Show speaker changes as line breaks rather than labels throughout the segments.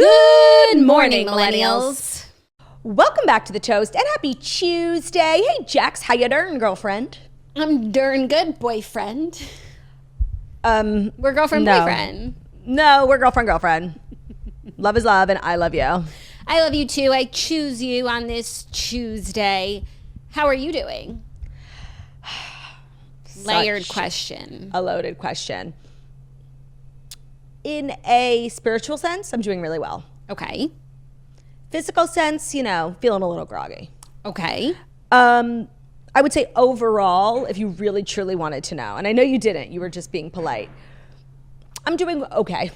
Good morning, millennials.
Welcome back to The Toast and happy Tuesday. Hey, Jax, how you doing, girlfriend?
I'm darn good, boyfriend. We're girlfriend, boyfriend.
No, we're girlfriend. Love is love, and I love you.
I love you too. I choose you on this Tuesday. How are you doing? Layered question.
A loaded question. In a spiritual sense, I'm doing really well.
Okay.
Physical sense, feeling a little groggy.
Okay.
I would say overall, if you really truly wanted to know, and I know you didn't, you were just being polite. I'm doing okay.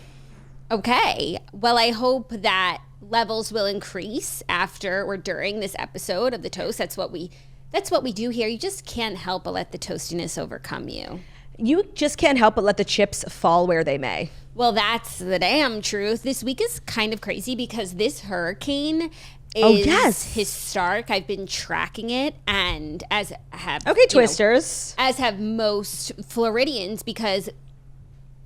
Okay. Well, I hope that levels will increase after or during this episode of The Toast. That's what we do here. You just can't help but let the toastiness overcome you.
You just can't help but let the chips fall where they may.
Well, that's the damn truth. This week is kind of crazy because this hurricane is historic. I've been tracking it, and as have
twisters,
as have most Floridians, because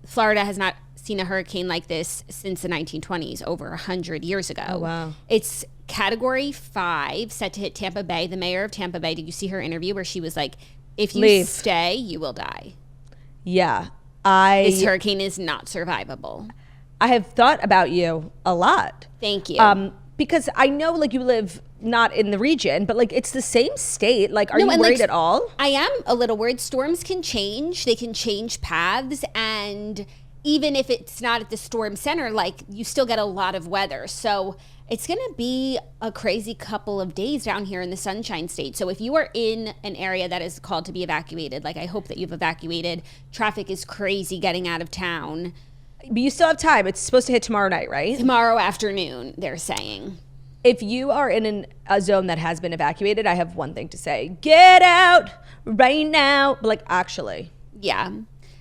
Florida has not seen a hurricane like this since the 1920s, over 100 years ago.
Oh, wow.
It's Category 5, set to hit Tampa Bay. The mayor of Tampa Bay, did you see her interview where she was like, if you stay, you will die?
Yeah.
This hurricane is not survivable.
I have thought about you a lot.
Thank you.
Because I know, you live not in the region, but, it's the same state. Are you worried at all?
I am a little worried. Storms can change. They can change paths. And even if it's not at the storm center, you still get a lot of weather. So it's going to be a crazy couple of days down here in the Sunshine State. So if you are in an area that is called to be evacuated, I hope that you've evacuated. Traffic is crazy getting out of town.
But you still have time. It's supposed to hit tomorrow night, right?
Tomorrow afternoon, they're saying.
If you are in a zone that has been evacuated, I have one thing to say. Get out right now. But, actually.
Yeah.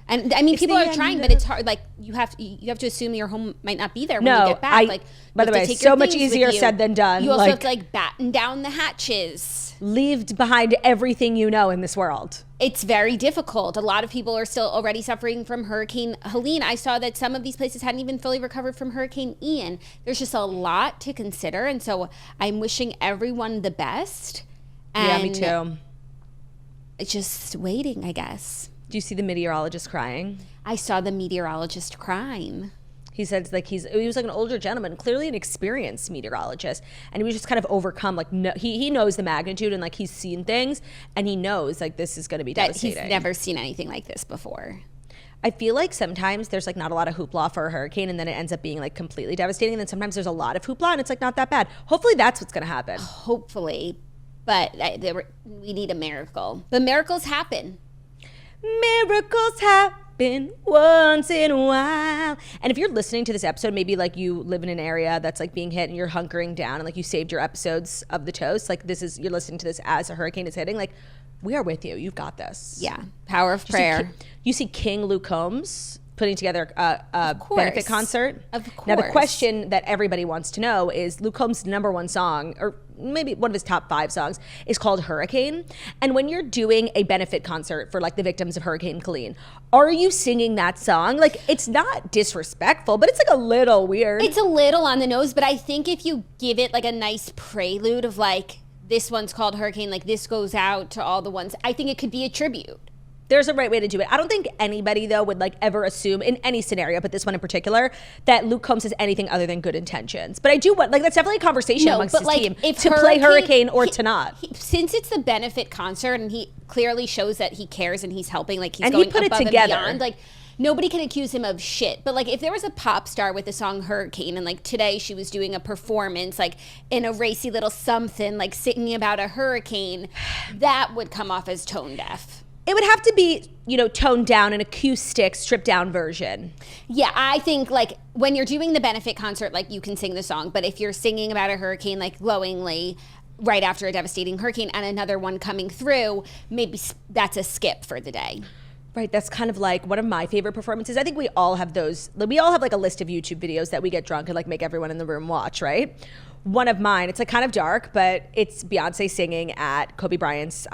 And I mean, people are trying, but it's hard. You have to assume your home might not be there when you get back.
By the way, so much easier said than done.
You also have to batten down the hatches.
Leave behind everything you know in this world.
It's very difficult. A lot of people are still already suffering from Hurricane Helene. I saw that some of these places hadn't even fully recovered from Hurricane Ian. There's just a lot to consider, and so I'm wishing everyone the best.
And me too.
Just waiting, I guess.
Do you see the meteorologist crying?
I saw the meteorologist crying.
He said he was an older gentleman, clearly an experienced meteorologist, and he was just kind of overcome. He knows the magnitude and he's seen things, and he knows this is going to be devastating.
He's never seen anything like this before.
I feel like sometimes there's not a lot of hoopla for a hurricane, and then it ends up being completely devastating. And then sometimes there's a lot of hoopla, and it's not that bad. Hopefully that's what's going to happen.
Hopefully, but we need a miracle. The miracles happen.
Miracles happen once in a while. And if you're listening to this episode, maybe you live in an area that's being hit and you're hunkering down and you saved your episodes of The Toast. You're listening to this as a hurricane is hitting. We are with you. You've got this.
Yeah. Power of prayer.
You see King Luke Combs putting together a benefit concert.
Of course.
Now, the question that everybody wants to know is Luke Combs' number one song, or maybe one of his top 5 songs, is called Hurricane. And when you're doing a benefit concert for the victims of Hurricane Colleen, are you singing that song? It's not disrespectful, but it's a little weird.
It's a little on the nose, but I think if you give it a nice prelude of this one's called Hurricane, this goes out to all the ones, I think it could be a tribute.
There's a right way to do it. I don't think anybody, though, would ever assume in any scenario, but this one in particular, that Luke Combs has anything other than good intentions. But I do want, that's definitely a conversation amongst his team to play Hurricane or to not.
Since it's the benefit concert and he clearly shows that he cares and he's helping, he's
and
going
he put
above
it together.
and beyond, nobody can accuse him of shit. But if there was a pop star with the song Hurricane and today she was doing a performance in a racy little something, singing about a hurricane, that would come off as tone deaf.
It would have to be, toned down, an acoustic, stripped down version.
Yeah, I think when you're doing the benefit concert, you can sing the song. But if you're singing about a hurricane glowingly right after a devastating hurricane and another one coming through, maybe that's a skip for the day.
Right, that's kind of one of my favorite performances. I think we all have those. We all have a list of YouTube videos that we get drunk and make everyone in the room watch, right? One of mine, it's kind of dark, but it's Beyonce singing at Kobe Bryant's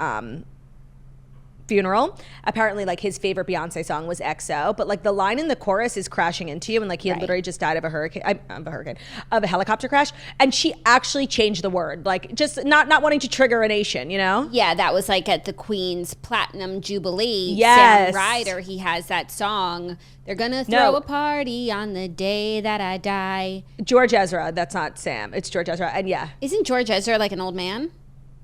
funeral. Apparently, like, his favorite Beyonce song was XO, but like the line in the chorus is crashing into you, and like he had literally just died of a helicopter crash, and she actually changed the word, like just not wanting to trigger a nation, you know?
Yeah, that was like at the Queen's Platinum Jubilee.
Yes.
Sam Ryder, he has that song. They're gonna throw a party on the day that I die.
George Ezra, that's not Sam, it's George Ezra, and yeah.
Isn't George Ezra like an old man?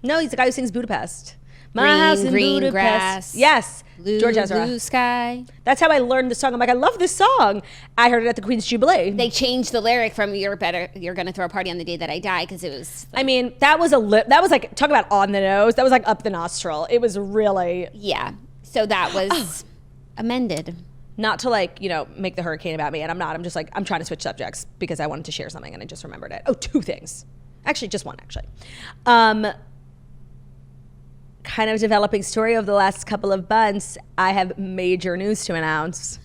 No, he's the guy who sings Budapest.
My house in green Budapest. Grass.
Yes,
blue,
George Ezra.
Blue sky.
That's how I learned the song. I'm like, I love this song. I heard it at the Queen's Jubilee.
They changed the lyric from "You're gonna throw a party on the day that I die" because it was.
I mean, that was like, talk about on the nose. That was like up the nostril. It was really.
Yeah. So that was amended.
Not to like, you know, make the hurricane about me, and I'm not. I'm just like, I'm trying to switch subjects because I wanted to share something and I just remembered it. Oh, two things. Actually, just one, actually. Kind of developing story over the last couple of months. I have major news to announce.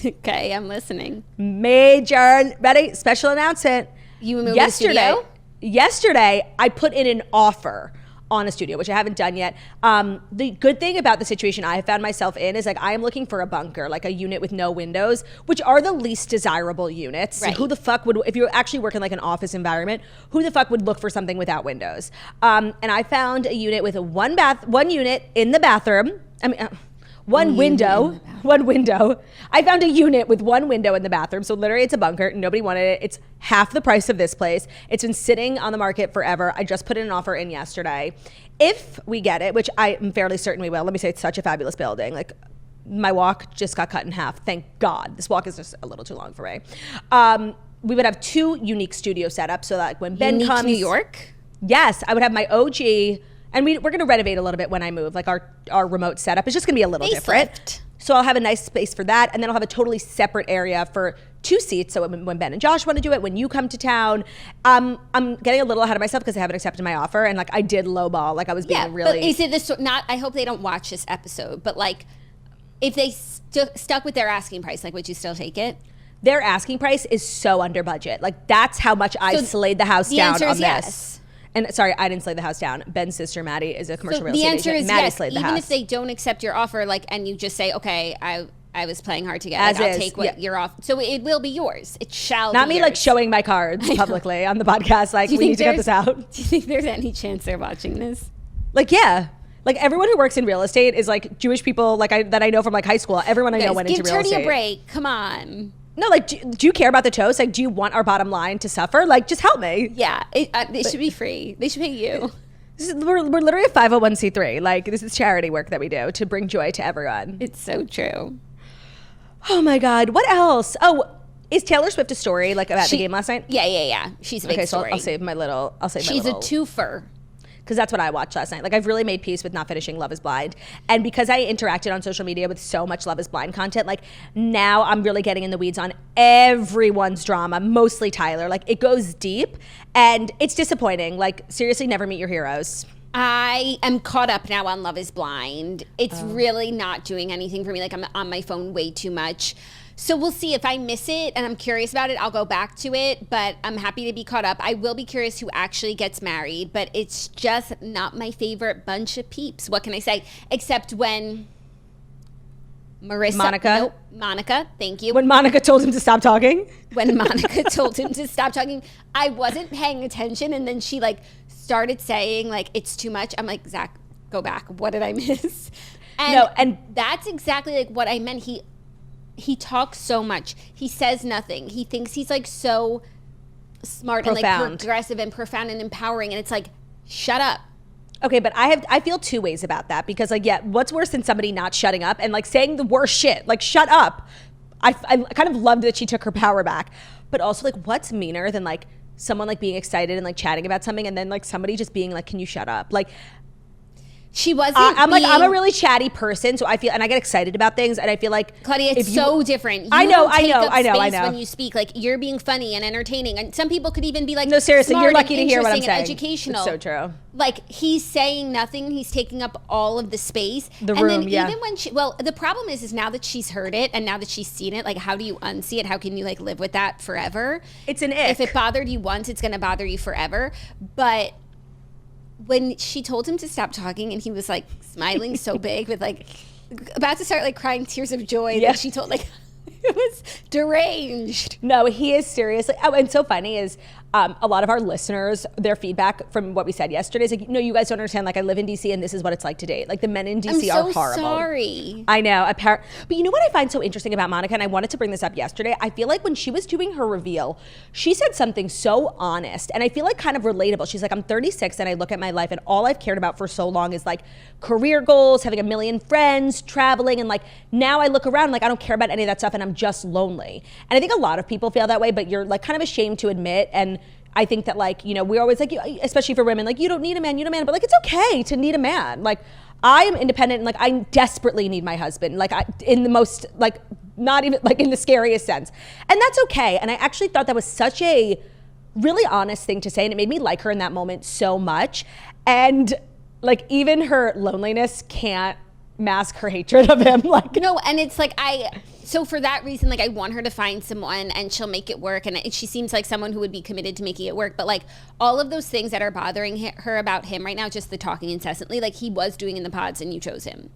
Okay, I'm listening.
Major, ready? Special announcement.
You moved to the studio?
Yesterday, I put in an offer on a studio, which I haven't done yet. The good thing about the situation I have found myself in is like I am looking for a bunker, like a unit with no windows, which are the least desirable units.
Right.
Who the fuck would, if you're actually working like an office environment, who the fuck would look for something without windows? And I found a unit with one unit in the bathroom. I mean, one window. I found a unit with one window in the bathroom. So literally it's a bunker. Nobody wanted it. It's half the price of this place. It's been sitting on the market forever. I just put in an offer in yesterday. If we get it, which I am fairly certain we will, let me say it's such a fabulous building. Like my walk just got cut in half. Thank God. This walk is just a little too long for me. We would have two unique studio setups so that like, when Ben comes.
New York?
Yes. I would have my OG. And we're going to renovate a little bit when I move. Like our remote setup is just going to be a little different. So I'll have a nice space for that. And then I'll have a totally separate area for two seats. So when Ben and Josh want to do it, when you come to town, I'm getting a little ahead of myself because I haven't accepted my offer. And like I did lowball. Like I was being really.
But is it this, not, I hope they don't watch this episode, but like if they stuck with their asking price, like would you still take it?
Their asking price is so under budget. Like that's how much I slayed the house down on this.
Yes.
And sorry, I didn't slay the house down. Ben's sister, Maddie, is a commercial real estate agent.
The answer is
Maddie
yes.
slayed the
Even
house.
if they don't accept your offer, like, and you just say, okay, I was playing hard to get.
As
like, I'll
is,
take what you're off. So it will be yours. It shall
Not
be
me
yours.
like showing my cards publicly on the podcast. Like, we need to cut this out.
Do you think there's any chance they're watching this?
Like, yeah. Like everyone who works in real estate is like Jewish people like that I know from like high school. Everyone I know went into real estate.
Give Turdy a break. Come on.
No, like, do you care about the toast? Like, do you want our bottom line to suffer? Like, just help me.
Yeah, it should be free. They should pay you.
We're literally a 501c3. Like, this is charity work that we do to bring joy to everyone.
It's so true.
Oh my God. What else? Oh, is Taylor Swift a story like about the game last night?
Yeah. She's a big story.
So I'll save my little.
She's a twofer.
Because that's what I watched last night. Like, I've really made peace with not finishing Love is Blind. And because I interacted on social media with so much Love is Blind content, like, now I'm really getting in the weeds on everyone's drama, mostly Tyler. Like, it goes deep, and it's disappointing. Like, seriously, never meet your heroes.
I am caught up now on Love is Blind. It's really not doing anything for me. Like, I'm on my phone way too much. So we'll see. If I miss it and I'm curious about it, I'll go back to it. But I'm happy to be caught up. I will be curious who actually gets married. But it's just not my favorite bunch of peeps. What can I say? Except when Monica, thank you.
When Monica told him to stop talking?
When Monica told him to stop talking, I wasn't paying attention. And then she like started saying like, it's too much. I'm like, Zach, go back. What did I miss? And that's exactly like what I meant. He talks so much. He says nothing. He thinks he's like so smart and like progressive and profound and empowering. And it's like, shut up.
Okay, but I feel two ways about that because like, yeah, what's worse than somebody not shutting up and like saying the worst shit? Like, shut up. I kind of loved that she took her power back. But also like, what's meaner than like someone like being excited and like chatting about something and then like somebody just being like, can you shut up? Like,
she wasn't.
I'm a really chatty person, so I feel, and I get excited about things, and I feel like
Claudia, it's so different.
I know.
When you speak, like you're being funny and entertaining, and some people could even be like,
no, seriously, you're lucky to hear what I'm saying.
Educational,
it's so true.
Like he's saying nothing, he's taking up all of the space,
the room.
And then even when the problem is now that she's heard it and now that she's seen it, like how do you unsee it? How can you like live with that forever?
It's an ick.
If it bothered you once, it's going to bother you forever. But when she told him to stop talking and he was like smiling so big with like about to start like crying tears of joy that she told like it was deranged.
No, he is seriously. Oh, and so funny is a lot of our listeners, their feedback from what we said yesterday is like, no, you guys don't understand. Like, I live in DC and this is what it's like to date. Like, the men in DC are horrible.
I'm so sorry.
I know. But you know what I find so interesting about Monica, and I wanted to bring this up yesterday? I feel like when she was doing her reveal, she said something so honest and I feel like kind of relatable. She's like, I'm 36 and I look at my life and all I've cared about for so long is like career goals, having a million friends, traveling, and like now I look around like I don't care about any of that stuff and I'm just lonely. And I think a lot of people feel that way, but you're like kind of ashamed to admit. And I think that like, you know, we're always like, especially for women, like you don't need a man, but like it's okay to need a man. Like I am independent and like I desperately need my husband, like in the most, like not even like in the scariest sense. And that's okay. And I actually thought that was such a really honest thing to say. And it made me like her in that moment so much. And like even her loneliness can't mask her hatred of him. Like
no, and it's like so for that reason, like I want her to find someone and she'll make it work, and she seems like someone who would be committed to making it work. But like all of those things that are bothering her about him right now, just the talking incessantly, like he was doing in the pods and you chose him.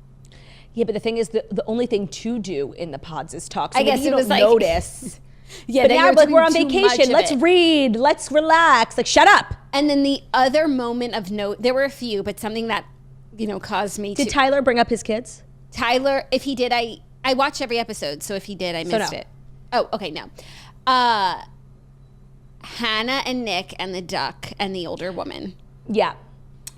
Yeah, but the thing is, the only thing to do in the pods is talk. So
I guess
you
it was
don't
like
notice.
Yeah,
but now like we're on vacation. Let's read. Let's relax. Like shut up.
And then the other moment of note, there were a few, but something that caused me.
Did Tyler bring up his kids?
Tyler, if he did, I watched every episode, so if he did, I missed it. Oh, okay, no. Hannah and Nick and the duck and the older woman.
Yeah.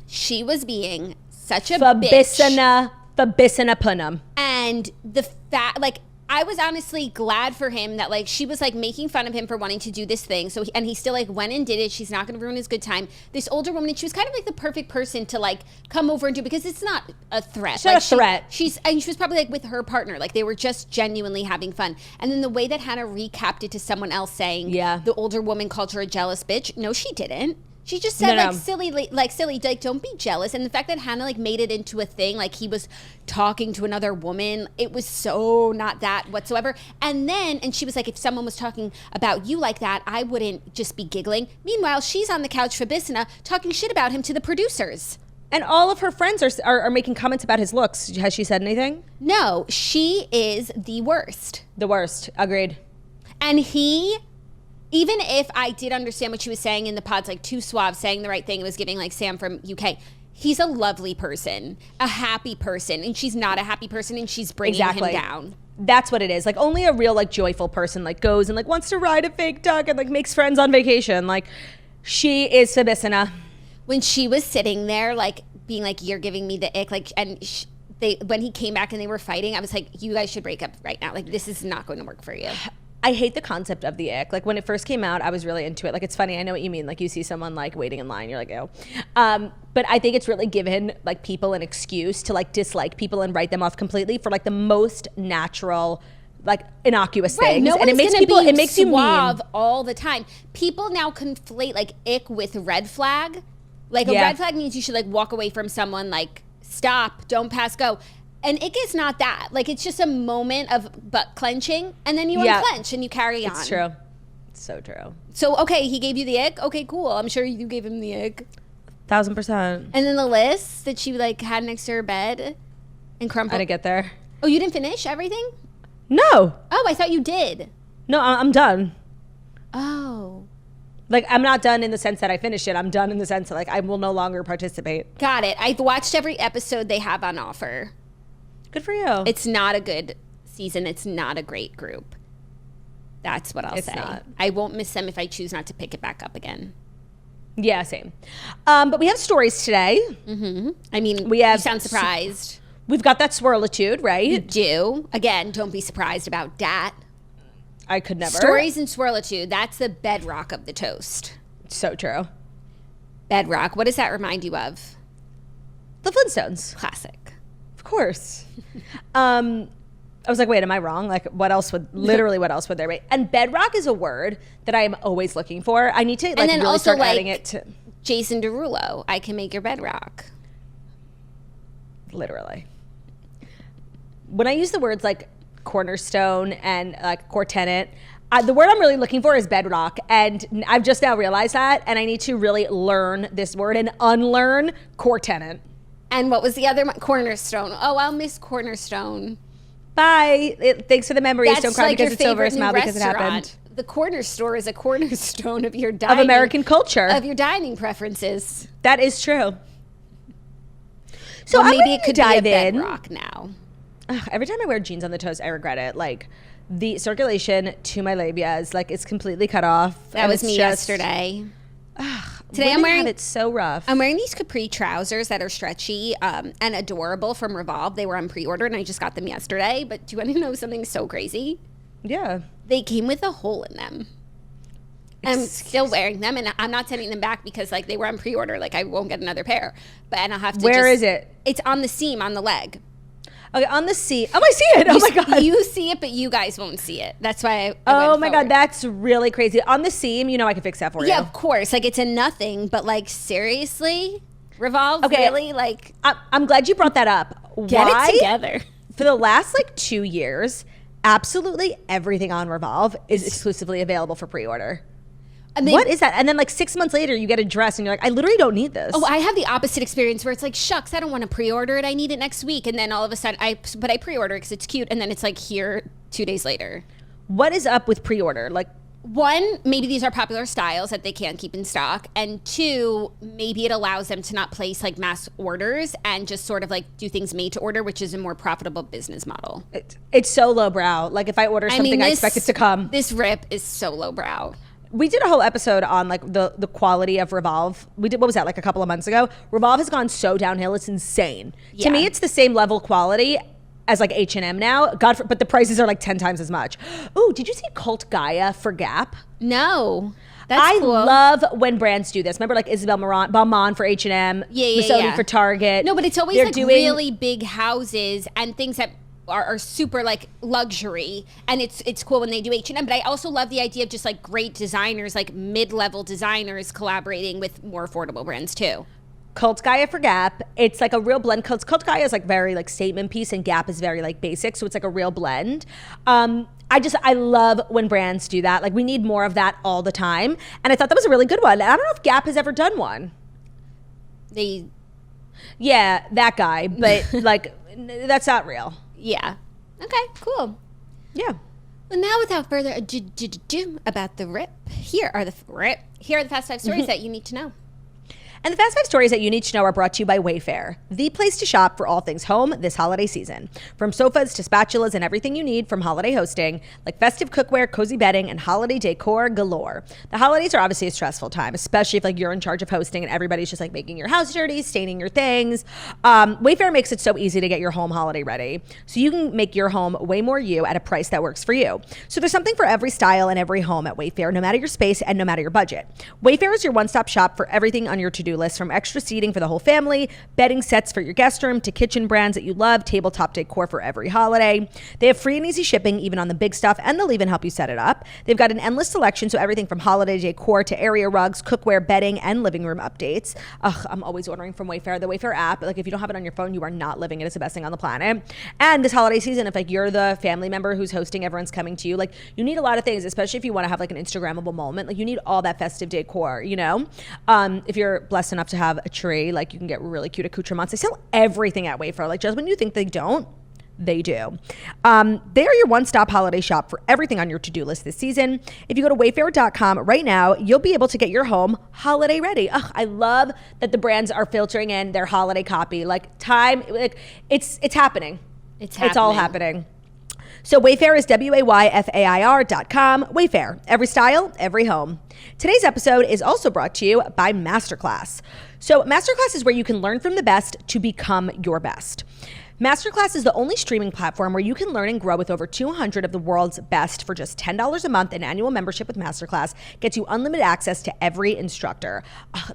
She was being such a bitch.
Fabissina punum.
And the fact, like, I was honestly glad for him that, like, she was, like, making fun of him for wanting to do this thing. So, and he still, like, went and did it. She's not going to ruin his good time. This older woman, and she was kind of, like, the perfect person to, like, come over and do, because it's not a threat.
It's not a threat.
She was probably, like, with her partner. Like, they were just genuinely having fun. And then the way that Hannah recapped it to someone else saying the older woman called her a jealous bitch. No, she didn't. She just said silly, like don't be jealous. And the fact that Hannah like made it into a thing, like he was talking to another woman, it was so not that whatsoever. And she was like, if someone was talking about you like that, I wouldn't just be giggling. Meanwhile, she's on the couch for Bissina talking shit about him to the producers.
And all of her friends are making comments about his looks. Has she said anything?
No, she is the worst.
The worst. Agreed.
And even if I did understand what she was saying in the pods, like too suave, saying the right thing, it was giving like Sam from UK. He's a lovely person, a happy person, and she's not a happy person, and she's bringing him down.
That's what it is. Like only a real like joyful person like goes and like wants to ride a fake duck and like makes friends on vacation. Like she is Sabissina.
When she was sitting there, like being like, "You're giving me the ick," like, and when he came back and they were fighting, I was like, "You guys should break up right now. Like this is not going to work for you."
I hate the concept of the ick. Like when it first came out, I was really into it. Like it's funny. I know what you mean. Like you see someone like waiting in line, you're like, ew. But I think it's really given like people an excuse to like dislike people and write them off completely for like the most natural, like innocuous things.
No,
and it makes people, it makes you mean
all the time. People now conflate like ick with red flag. Like a red flag means you should like walk away from someone, like stop, don't pass go. And ick is not that. Like, it's just a moment of butt clenching, and then you unclench and you carry on.
It's true. It's so true.
So, okay, he gave you the ick? Okay, cool. I'm sure you gave him the ick.
1000%.
And then the list that she, like, had next to her bed and crumpled.
I didn't get there.
Oh, you didn't finish everything?
No.
Oh, I thought you did.
No, I'm done.
Oh.
Like, I'm not done in the sense that I finished it. I'm done in the sense that, like, I will no longer participate.
Got it. I've watched every episode they have on offer.
Good for you.
It's not a good season. It's not a great group. That's what I'll say.
Not.
I won't miss them if I choose not to pick it back up again.
Yeah, same. But we have stories today.
Mm-hmm. I mean,
you
sound surprised.
We've got that swirlitude, right?
You do. Again, don't be surprised about that.
I could never.
Stories and swirlitude. That's the bedrock of the toast.
So true.
Bedrock. What does that remind you of?
The Flintstones.
Classic.
Of course. I was like, wait, am I wrong? Like, what else would there be? And bedrock is a word that I am always looking for. I need to like really
also,
start adding it to
Jason Derulo. I can make your bedrock.
Literally. When I use the words like cornerstone and like core tenant, The word I'm really looking for is bedrock, and I've just now realized that, and I need to really learn this word and unlearn core tenant.
And what was the other one? Cornerstone. Oh, I'll miss Cornerstone.
Bye. Thanks for the memories.
That's
Don't cry
like
because
your
it's over.
favorite
Smile
new
because it happened.
restaurant. The corner store is a cornerstone of your dining.
Of American culture.
Of your dining preferences.
That is true. So
well, maybe it could
dive
be a
in.
bedrock now.
Every time I wear jeans on the toes, I regret it. Like, the circulation to my labias, like, it's completely cut off.
That was me yesterday.
Today I'm wearing it so rough.
I'm wearing these capri trousers that are stretchy and adorable from Revolve. They were on pre-order and I just got them yesterday. But do you want to know something so crazy?
Yeah.
They came with a hole in them. I'm still wearing them, and I'm not sending them back because like they were on pre-order. Like I won't get another pair, and I'll have to.
Where is it?
It's on the seam on the leg.
Okay, on the seam. Oh, I see it. Oh my god,
you see it, but you guys won't see it. That's why.
Oh my god, that's really crazy. On the seam, you know I can fix that for you.
Yeah, of course. Like it's a nothing, but like seriously, Revolve. Okay, really? Like
I'm glad you brought that up.
Get it together.
For the last like 2 years, absolutely everything on Revolve is exclusively available for pre-order. What is that? And then like 6 months later, you get a dress and you're like, I literally don't need this.
Oh, I have the opposite experience where it's like, shucks, I don't want to pre-order it. I need it next week. And then all of a sudden, I pre-order because it's cute. And then it's like here 2 days later.
What is up with pre-order? Like,
one, maybe these are popular styles that they can't keep in stock. And two, maybe it allows them to not place like mass orders and just sort of like do things made to order, which is a more profitable business model.
It's so lowbrow. Like if I order something, I expect it to come.
This rip is so lowbrow.
We did a whole episode on like the quality of Revolve. We did, what was that, like a couple of months ago? Revolve has gone so downhill. It's insane. Yeah. To me, it's the same level quality as like H&M now. But the prices are like 10 times as much. Ooh, did you see Cult Gaia for Gap?
No. That's cool.
I love when brands do this. Remember like Isabel Balmain for H&M, Missoni for Target.
No, but it's always like really big houses and things that are super like luxury, and it's cool when they do H&M, but I also love the idea of just like great designers, like mid-level designers collaborating with more affordable brands too.
Cult Gaia for Gap, it's like a real blend. Cult Gaia is like very like statement piece, and Gap is very like basic, so it's like a real blend. I love when brands do that. Like we need more of that all the time, and I thought that was a really good one. And I don't know if Gap has ever done one. Yeah, that guy, but like that's not real.
Yeah. Okay, cool.
Yeah.
Well, now without further ado about the rip, here are the fast 5 stories that you need to know.
And the Fast 5 stories that you need to know are brought to you by Wayfair, the place to shop for all things home this holiday season. From sofas to spatulas and everything you need from holiday hosting, like festive cookware, cozy bedding, and holiday decor galore. The holidays are obviously a stressful time, especially if like you're in charge of hosting and everybody's just like making your house dirty, staining your things. Wayfair makes it so easy to get your home holiday ready, so you can make your home way more you at a price that works for you. So there's something for every style and every home at Wayfair, no matter your space and no matter your budget. Wayfair is your one-stop shop for everything on your to-do list, from extra seating for the whole family, bedding sets for your guest room, to kitchen brands that you love, tabletop decor for every holiday. They have free and easy shipping even on the big stuff, and they'll even help you set it up. They've got an endless selection, so everything from holiday decor to area rugs, cookware, bedding, and living room updates. I'm always ordering from Wayfair. The Wayfair app, like if you don't have it on your phone, you are not living it. It's the best thing on the planet. And this holiday season, if like you're the family member who's hosting, everyone's coming to you, like you need a lot of things, especially if you want to have like an Instagrammable moment. Like you need all that festive decor, you know? If you're blessed enough to have a tree, like you can get really cute accoutrements. They sell everything at Wayfair. Like just when you think they don't, they do. They are your one-stop holiday shop for everything on your to-do list this season. If you go to wayfair.com right now, you'll be able to get your home holiday ready. I love that the brands are filtering in their holiday copy. Like it's happening. It's all happening. So Wayfair is WAYFAIR.com. Wayfair, every style, every home. Today's episode is also brought to you by Masterclass. So Masterclass is where you can learn from the best to become your best. Masterclass is the only streaming platform where you can learn and grow with over 200 of the world's best for just $10 a month. An annual membership with Masterclass gets you unlimited access to every instructor.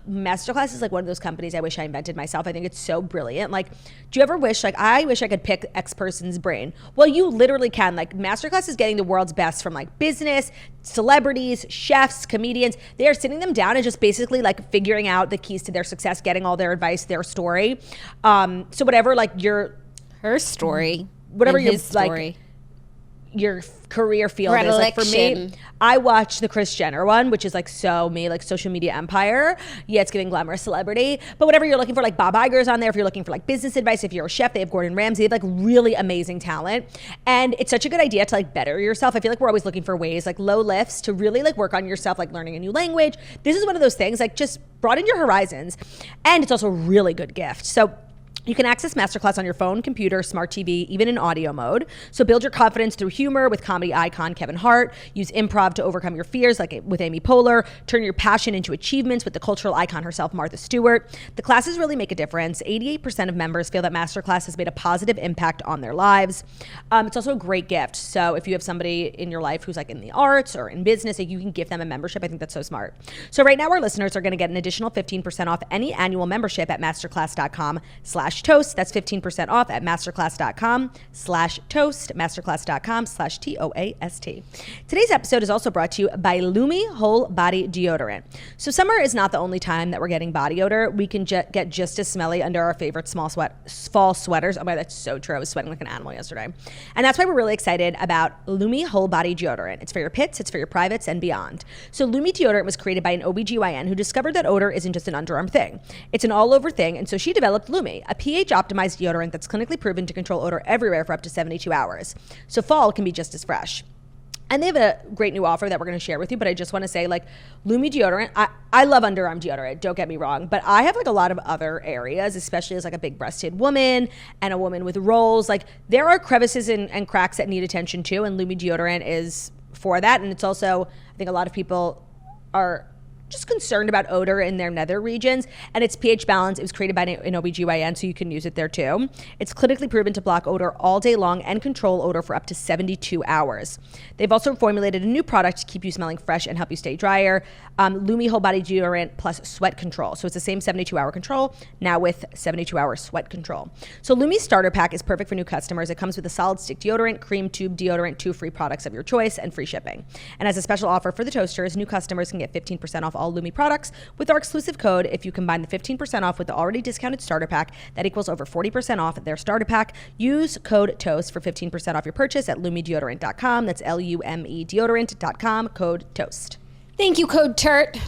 Masterclass is like one of those companies I wish I invented myself. I think it's so brilliant. Like, do you ever wish, like, I wish I could pick X person's brain? Well, you literally can. Like, Masterclass is getting the world's best from like business, celebrities, chefs, comedians. They are sitting them down and just basically like figuring out the keys to their success, getting all their advice, their story. So whatever, like her story,
whatever
your
story.
your career field is. Like for me, I watch the Kris Jenner one, which is like so me, like social media empire. Yeah, it's giving glamorous celebrity. But whatever you're looking for, like Bob Iger's on there. If you're looking for like business advice, if you're a chef, they have Gordon Ramsay. They have like really amazing talent. And it's such a good idea to like better yourself. I feel like we're always looking for ways, like low lifts, to really like work on yourself, like learning a new language. This is one of those things, like just broaden your horizons. And it's also a really good gift. So you can access Masterclass on your phone, computer, smart TV, even in audio mode. So build your confidence through humor with comedy icon Kevin Hart. Use improv to overcome your fears, like with Amy Poehler. Turn your passion into achievements with the cultural icon herself, Martha Stewart. The classes really make a difference. 88% of members feel that Masterclass has made a positive impact on their lives. It's also a great gift. So if you have somebody in your life who's like in the arts or in business, like you can give them a membership. I think that's so smart. So right now our listeners are going to get an additional 15% off any annual membership at masterclass.com/toast. That's 15% off at masterclass.com/toast, masterclass.com/TOAST. Today's episode is also brought to you by Lumi Whole Body Deodorant. So summer is not the only time that we're getting body odor. We can get just as smelly under our favorite fall sweaters. Oh my, that's so true. I was sweating like an animal yesterday. And that's why we're really excited about Lumi Whole Body Deodorant. It's for your pits, it's for your privates, and beyond. So Lumi Deodorant was created by an OBGYN who discovered that odor isn't just an underarm thing. It's an all-over thing, and so she developed Lumi, a pH-optimized deodorant that's clinically proven to control odor everywhere for up to 72 hours. So fall can be just as fresh. And they have a great new offer that we're going to share with you, but I just want to say, like, Lumi deodorant, I love underarm deodorant, don't get me wrong, but I have like a lot of other areas, especially as like a big breasted woman and a woman with rolls. Like, there are crevices and cracks that need attention too, and Lumi deodorant is for that. And it's also, I think a lot of people are just concerned about odor in their nether regions, and it's pH balanced. It was created by an OBGYN, so you can use it there too. It's clinically proven to block odor all day long and control odor for up to 72 hours. They've also formulated a new product to keep you smelling fresh and help you stay drier. Lumi Whole Body Deodorant plus sweat control. So it's the same 72-hour control, now with 72-hour sweat control. So Lumi's starter pack is perfect for new customers. It comes with a solid stick deodorant, cream tube deodorant, 2 free products of your choice, and free shipping. And as a special offer for the toasters, new customers can get 15% off all Lumi products with our exclusive code. If you combine the 15% off with the already discounted starter pack, that equals over 40% off their starter pack. Use code TOAST for 15% off your purchase at lumedeodorant.com. That's LUME deodorant.com, code TOAST.
Thank you, Code TURT.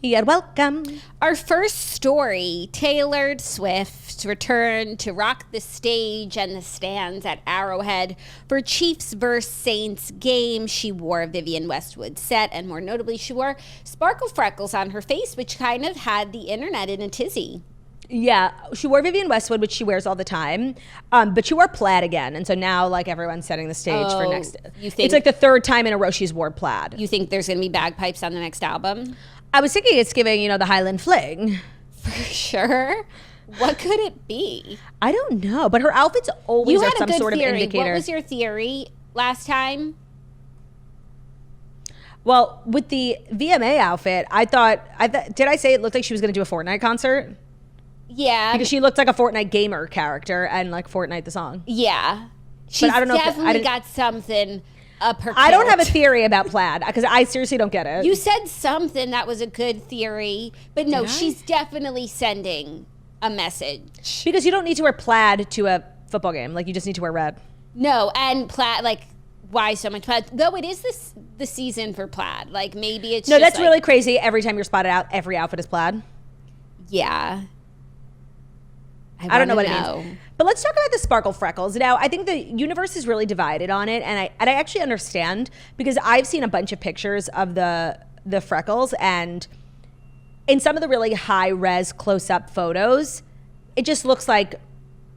You're welcome.
Our first story, Taylor Swift returned to rock the stage and the stands at Arrowhead for Chiefs vs. Saints game. She wore a Vivienne Westwood set, and more notably, she wore sparkle freckles on her face, which kind of had the internet in a tizzy.
Yeah, she wore Vivienne Westwood, which she wears all the time, but she wore plaid again, and so now like everyone's setting the stage for next.
You think
it's like the third time in a row she's worn plaid.
You think there's going to be bagpipes on the next album?
I was thinking it's giving, the Highland Fling.
For sure. What could it be?
I don't know, but her outfits always are some sort of indicator.
What was your theory last time?
Well, with the VMA outfit, I thought, did I say it looked like she was going to do a Fortnite concert?
Yeah.
Because she looked like a Fortnite gamer character and like Fortnite the song.
Yeah. She's
I don't know
definitely got something up her
I don't
kilt.
have a theory about plaid because I seriously don't get it.
You said something that was a good theory, but no, she's definitely sending a message.
Because you don't need to wear plaid to a football game. Like, you just need to wear red.
No, and plaid, like, why so much plaid? Though it is the season for plaid. Like, maybe it's
No,
just
that's
like,
really crazy. Every time you're spotted out, every outfit is plaid.
Yeah.
I don't know what it means. But let's talk about the sparkle freckles. Now, I think the universe is really divided on it, and I actually understand because I've seen a bunch of pictures of the freckles, and in some of the really high-res close-up photos, it just looks like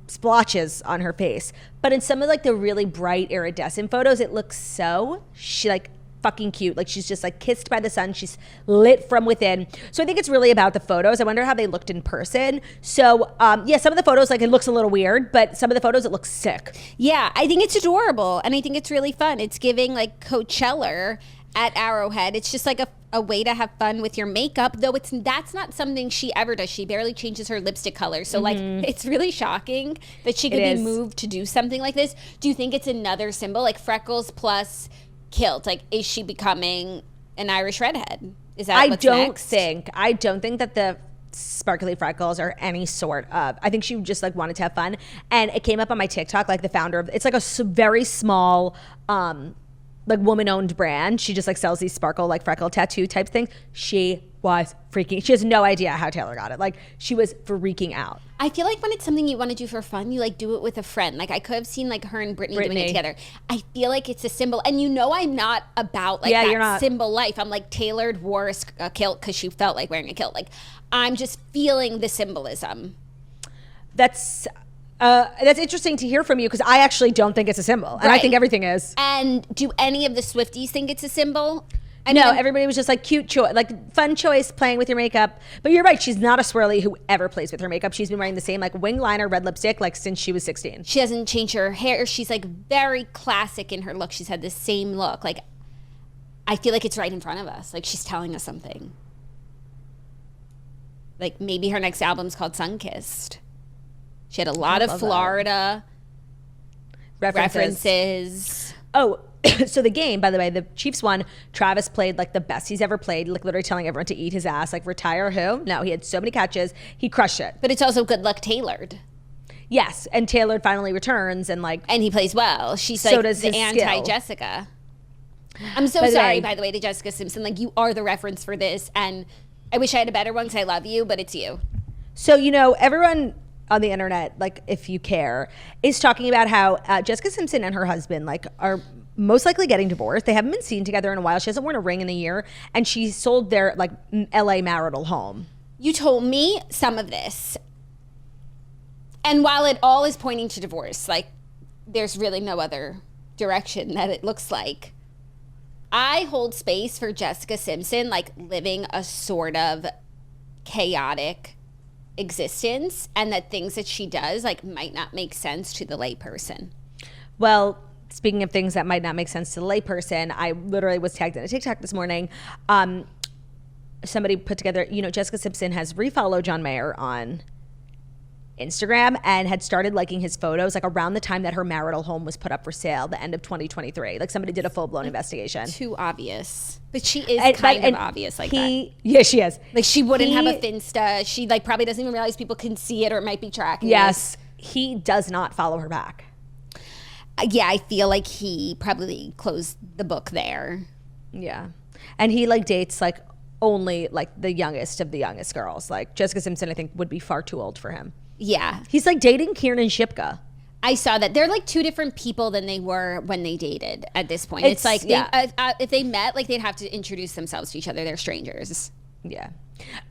splotches on her face. But in some of like the really bright iridescent photos, it looks so fucking cute. Like, she's just like kissed by the sun. She's lit from within. So I think it's really about the photos. I wonder how they looked in person. So yeah, some of the photos, like, it looks a little weird, but some of the photos, it looks sick.
Yeah, I think it's adorable, and I think it's really fun. It's giving like Coachella at Arrowhead. It's just like a way to have fun with your makeup, though that's not something she ever does. She barely changes her lipstick color. So like, it's really shocking that she could be moved to do something like this. Do you think it's another symbol, like freckles plus Kilt? Like, is she becoming an Irish redhead? Is that what's next?
I don't think that sparkly freckles or any sort of, I think she just like wanted to have fun. And it came up on my TikTok, like the founder of, it's like a very small, like woman-owned brand. She just like sells these sparkle like freckle tattoo type things. She was freaking, she has no idea how Taylor got it. Like she was freaking out.
I feel like when it's something you want to do for fun, you like do it with a friend. Like I could have seen like her and Brittany doing it together. I feel like it's a symbol. And you know I'm not about like that symbol life. I'm like Taylor wore a kilt because she felt like wearing a kilt. Like I'm just feeling the symbolism.
That's interesting to hear from you because I actually don't think it's a symbol. And I think everything is.
And do any of the Swifties think it's a symbol?
No, everybody was just like cute choice, like fun choice playing with your makeup. But you're right, she's not a swirly who ever plays with her makeup. She's been wearing the same like wing liner, red lipstick like since she was 16.
She hasn't changed her hair. She's like very classic in her look. She's had the same look. Like I feel like it's right in front of us. Like she's telling us something. Like maybe her next album's called Sunkissed. She had a lot of Florida references.
Oh, so the game, by the way, the Chiefs won. Travis played like the best he's ever played, like literally telling everyone to eat his ass, like retire who? No, he had so many catches. He crushed it.
But it's also good luck tailored.
Yes, and Taylor finally returns and like...
And he plays well. She's like the anti-Jessica. I'm so sorry, by the way, to Jessica Simpson. Like you are the reference for this and I wish I had a better one because I love you, but it's you.
So, you know, everyone on the internet, like if you care, is talking about how Jessica Simpson and her husband like are most likely getting divorced. They haven't been seen together in a while. She hasn't worn a ring in a year, and she sold their like LA marital home.
You told me some of this, and while it all is pointing to divorce, like there's really no other direction that it looks like. I hold space for Jessica Simpson like living a sort of chaotic existence, and that things that she does like might not make sense to the layperson.
Well, speaking of things that might not make sense to the layperson, I literally was tagged in a TikTok this morning. Somebody put together, you know, Jessica Simpson has refollowed John Mayer on Instagram and had started liking his photos like around the time that her marital home was put up for sale, the end of 2023. Like somebody did a full-blown investigation.
Too obvious. But she is kind of obvious like that.
Yeah, she is.
Like she wouldn't have a Finsta. She like probably doesn't even realize people can see it or it might be tracking.
Yes. He does not follow her back.
Yeah, I feel like he probably closed the book there.
Yeah. And he like dates like only like the youngest of the youngest girls. Like Jessica Simpson, I think, would be far too old for him.
Yeah.
He's like dating Kiernan Shipka.
I saw that. They're like two different people than they were when they dated at this point. It's like if they met, like they'd have to introduce themselves to each other. They're strangers.
Yeah.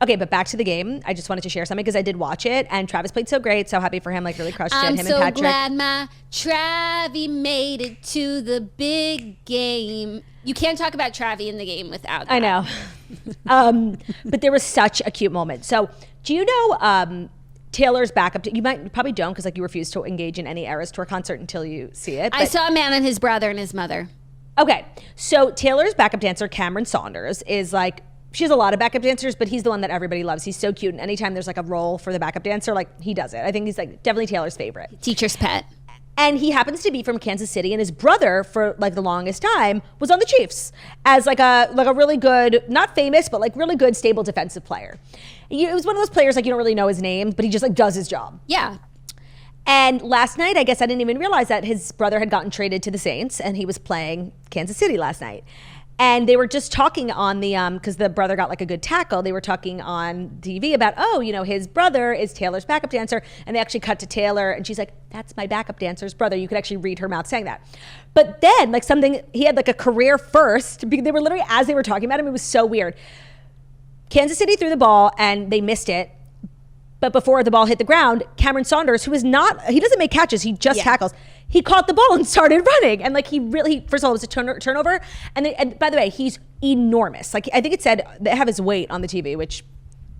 Okay, but back to the game. I just wanted to share something because I did watch it and Travis played so great. So happy for him. Like really crushed it. Him and Patrick. I'm so glad
my Travie made it to the big game. You can't talk about Travie in the game without that.
I know. But there was such a cute moment. So do you know Taylor's backup? You probably don't because like you refuse to engage in any Eras Tour concert until you see it.
I saw a man and his brother and his mother.
Okay, so Taylor's backup dancer Cameron Saunders is like, she has a lot of backup dancers, but he's the one that everybody loves. He's so cute, and anytime there's like a role for the backup dancer, like he does it. I think he's like definitely Taylor's favorite.
Teacher's pet.
And he happens to be from Kansas City, and his brother, for like the longest time, was on the Chiefs as like a really good, not famous, but like really good, stable defensive player. It was one of those players like you don't really know his name, but he just like does his job.
Yeah.
And last night, I guess I didn't even realize that his brother had gotten traded to the Saints, and he was playing Kansas City last night. And they were just talking on the, because the brother got like a good tackle, they were talking on TV about, oh, you know, his brother is Taylor's backup dancer. And they actually cut to Taylor and she's like, that's my backup dancer's brother. You could actually read her mouth saying that. But then like something, he had like a career first. They were literally, as they were talking about him, it was so weird. Kansas City threw the ball and they missed it. But before the ball hit the ground, Cameron Saunders, who is not, he doesn't make catches, he just tackles. He caught the ball and started running. And like he really, first of all, it was a turnover. And by the way, he's enormous. Like I think it said, they have his weight on the TV, which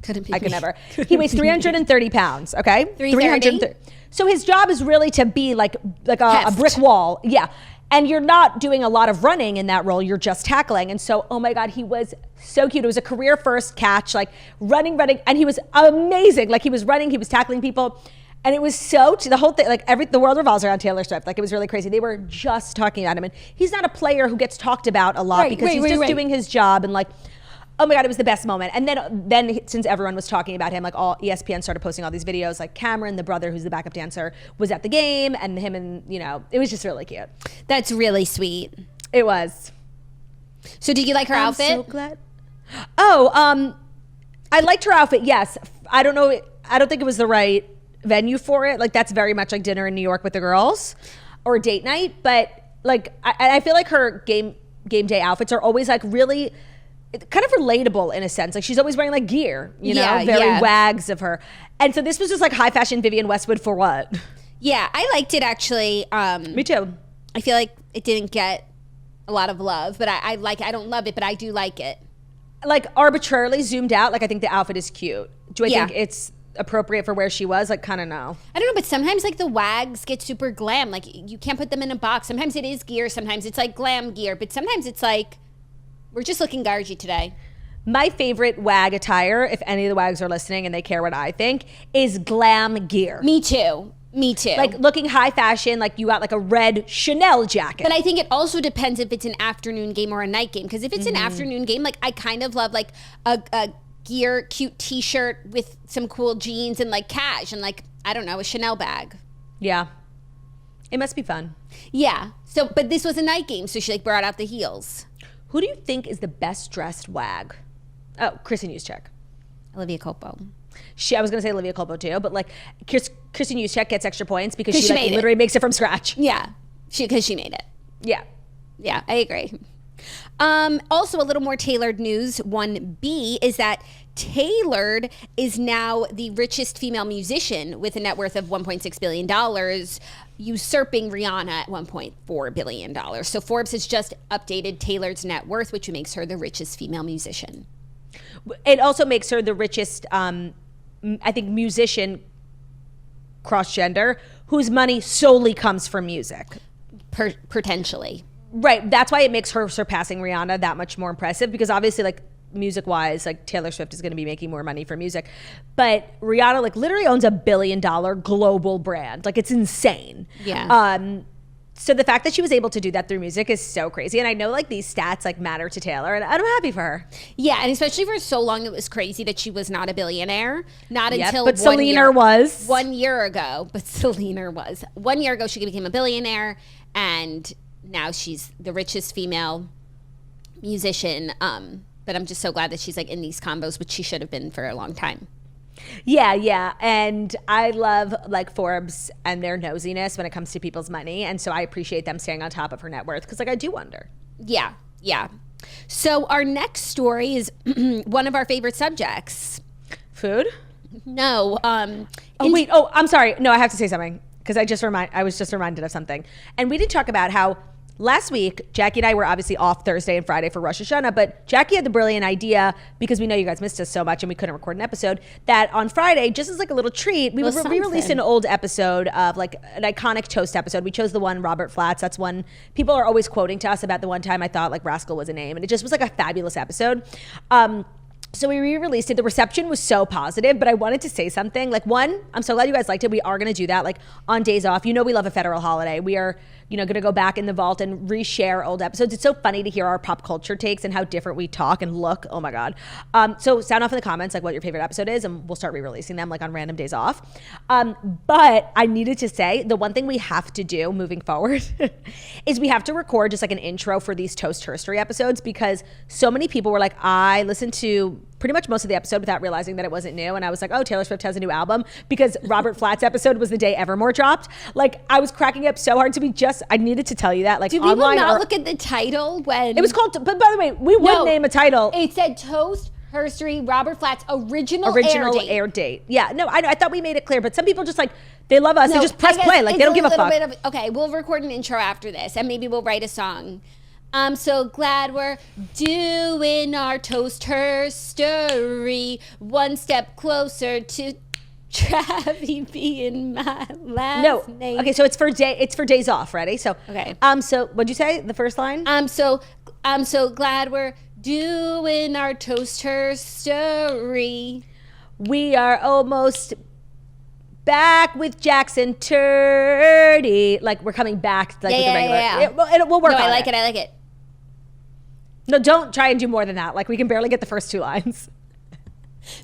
couldn't be.
I could never. He weighs 330 pounds, okay?
330?
So his job is really to be like a brick wall. Yeah. And you're not doing a lot of running in that role. You're just tackling. And so, oh my God, he was so cute. It was a career first catch, like running. And he was amazing. Like he was running, he was tackling people. And it was so, the whole thing, like the world revolves around Taylor Swift. Like it was really crazy. They were just talking about him. And he's not a player who gets talked about a lot because he's just doing his job. And like, Oh my God, it was the best moment. And then since everyone was talking about him, like all ESPN started posting all these videos, like Cameron, the brother who's the backup dancer, was at the game, and him and, it was just really cute.
That's really sweet.
It was.
So did you like her outfit?
I'm so glad. Oh, I liked her outfit, yes. I don't know, I don't think it was the right venue for it. Like, that's very much like dinner in New York with the girls or date night. But like, I feel like her game day outfits are always like really kind of relatable in a sense. Like, she's always wearing like gear, very wags of her. And so this was just like high fashion Vivienne Westwood for what?
Yeah, I liked it actually.
Me too.
I feel like it didn't get a lot of love, but I don't love it, but I do like it.
Like, arbitrarily zoomed out, like, I think the outfit is cute. Do I think it's appropriate for where she was? Like, kind of no.
I don't know, but sometimes like the wags get super glam. Like, you can't put them in a box. Sometimes it is gear, sometimes it's like glam gear, but sometimes it's like, we're just looking gargy today.
My favorite wag attire, if any of the wags are listening and they care what I think, is glam gear.
Me too. Like,
looking high fashion, like you got like a red Chanel jacket.
But I think it also depends if it's an afternoon game or a night game. Because if it's an afternoon game, like, I kind of love like a gear cute t-shirt with some cool jeans and like cash and like, I don't know, a Chanel bag.
Yeah. It must be fun.
Yeah. So, but this was a night game, so she like brought out the heels.
Who do you think is the best dressed wag? Oh, Kristen Juszczyk.
Olivia Culpo.
I was going to say Olivia Culpo too, but like Kristen Juszczyk gets extra points because she like,
made
literally makes it from scratch.
Yeah. Because she made it.
Yeah.
Yeah, I agree. Also, a little more tailored news. 1B is that Tailored is now the richest female musician with a net worth of $1.6 billion, usurping Rihanna at $1.4 billion. So Forbes has just updated Tailored's net worth, which makes her the richest female musician.
It also makes her the richest, I think, musician cross-gender whose money solely comes from music.
Potentially.
Right. That's why it makes her surpassing Rihanna that much more impressive, because obviously, like, music-wise, like, Taylor Swift is going to be making more money for music. But Rihanna, like, literally owns $1 billion global brand. Like, it's insane.
Yeah.
So the fact that she was able to do that through music is so crazy. And I know, like, these stats, like, matter to Taylor, and I'm happy for her.
Yeah, and especially for so long, it was crazy that she was not a billionaire. Not until
but Selena was.
1 year ago, but Selena was. 1 year ago, she became a billionaire, and now she's the richest female musician. But I'm just so glad that she's, like, in these combos, which she should have been for a long time.
Yeah. And I love, like, Forbes and their nosiness when it comes to people's money. And so I appreciate them staying on top of her net worth, because, like, I do wonder.
Yeah. So our next story is one of our favorite subjects.
Food?
No.
Wait. Oh, I'm sorry. No, I have to say something, because I was just reminded of something. And we did talk about how last week, Jackie and I were obviously off Thursday and Friday for Rosh Hashanah, but Jackie had the brilliant idea, because we know you guys missed us so much and we couldn't record an episode, that on Friday, just as like a little treat, we would re-release an old episode of like an iconic toast episode. We chose the one Robert Flatts. That's one people are always quoting to us about the one time I thought like Rascal was a name, and it just was like a fabulous episode. So we re-released it. The reception was so positive, but I wanted to say something. Like, one, I'm so glad you guys liked it. We are going to do that, like, on days off. You know we love a federal holiday. We are, going to go back in the vault and reshare old episodes. It's so funny to hear our pop culture takes and how different we talk and look. Oh, my God. So sound off in the comments, like, what your favorite episode is, and we'll start re-releasing them, like, on random days off. But I needed to say, the one thing we have to do moving forward is we have to record just, like, an intro for these Toast Herstory episodes, because so many people were like, I listened to pretty much most of the episode without realizing that it wasn't new. And I was like, oh, Taylor Swift has a new album, because Robert Flatt's episode was the day Evermore dropped. Like, I was cracking up so hard. I needed to tell you that. Like,
do people not look at the title when
it was called? But by the way, we would name a title.
It said Toast Herstory, Robert Flatt's original
air date. Yeah, no, I thought we made it clear, but some people just like, they love us. They just press play. Like, they don't give a fuck.
Okay, we'll record an intro after this, and maybe we'll write a song. I'm so glad we're doing our Toast Herstory, one step closer to Travi being my last name.
Okay, so it's for days off. Ready? So
okay.
So what'd you say? The first line?
I'm so glad we're doing our Toast Herstory.
We are almost back with Jackson Turdy. Like, we're coming back, like, with the regular.
Yeah.
We'll work on it.
I like it.
No, don't try and do more than that. Like, we can barely get the first 2 lines.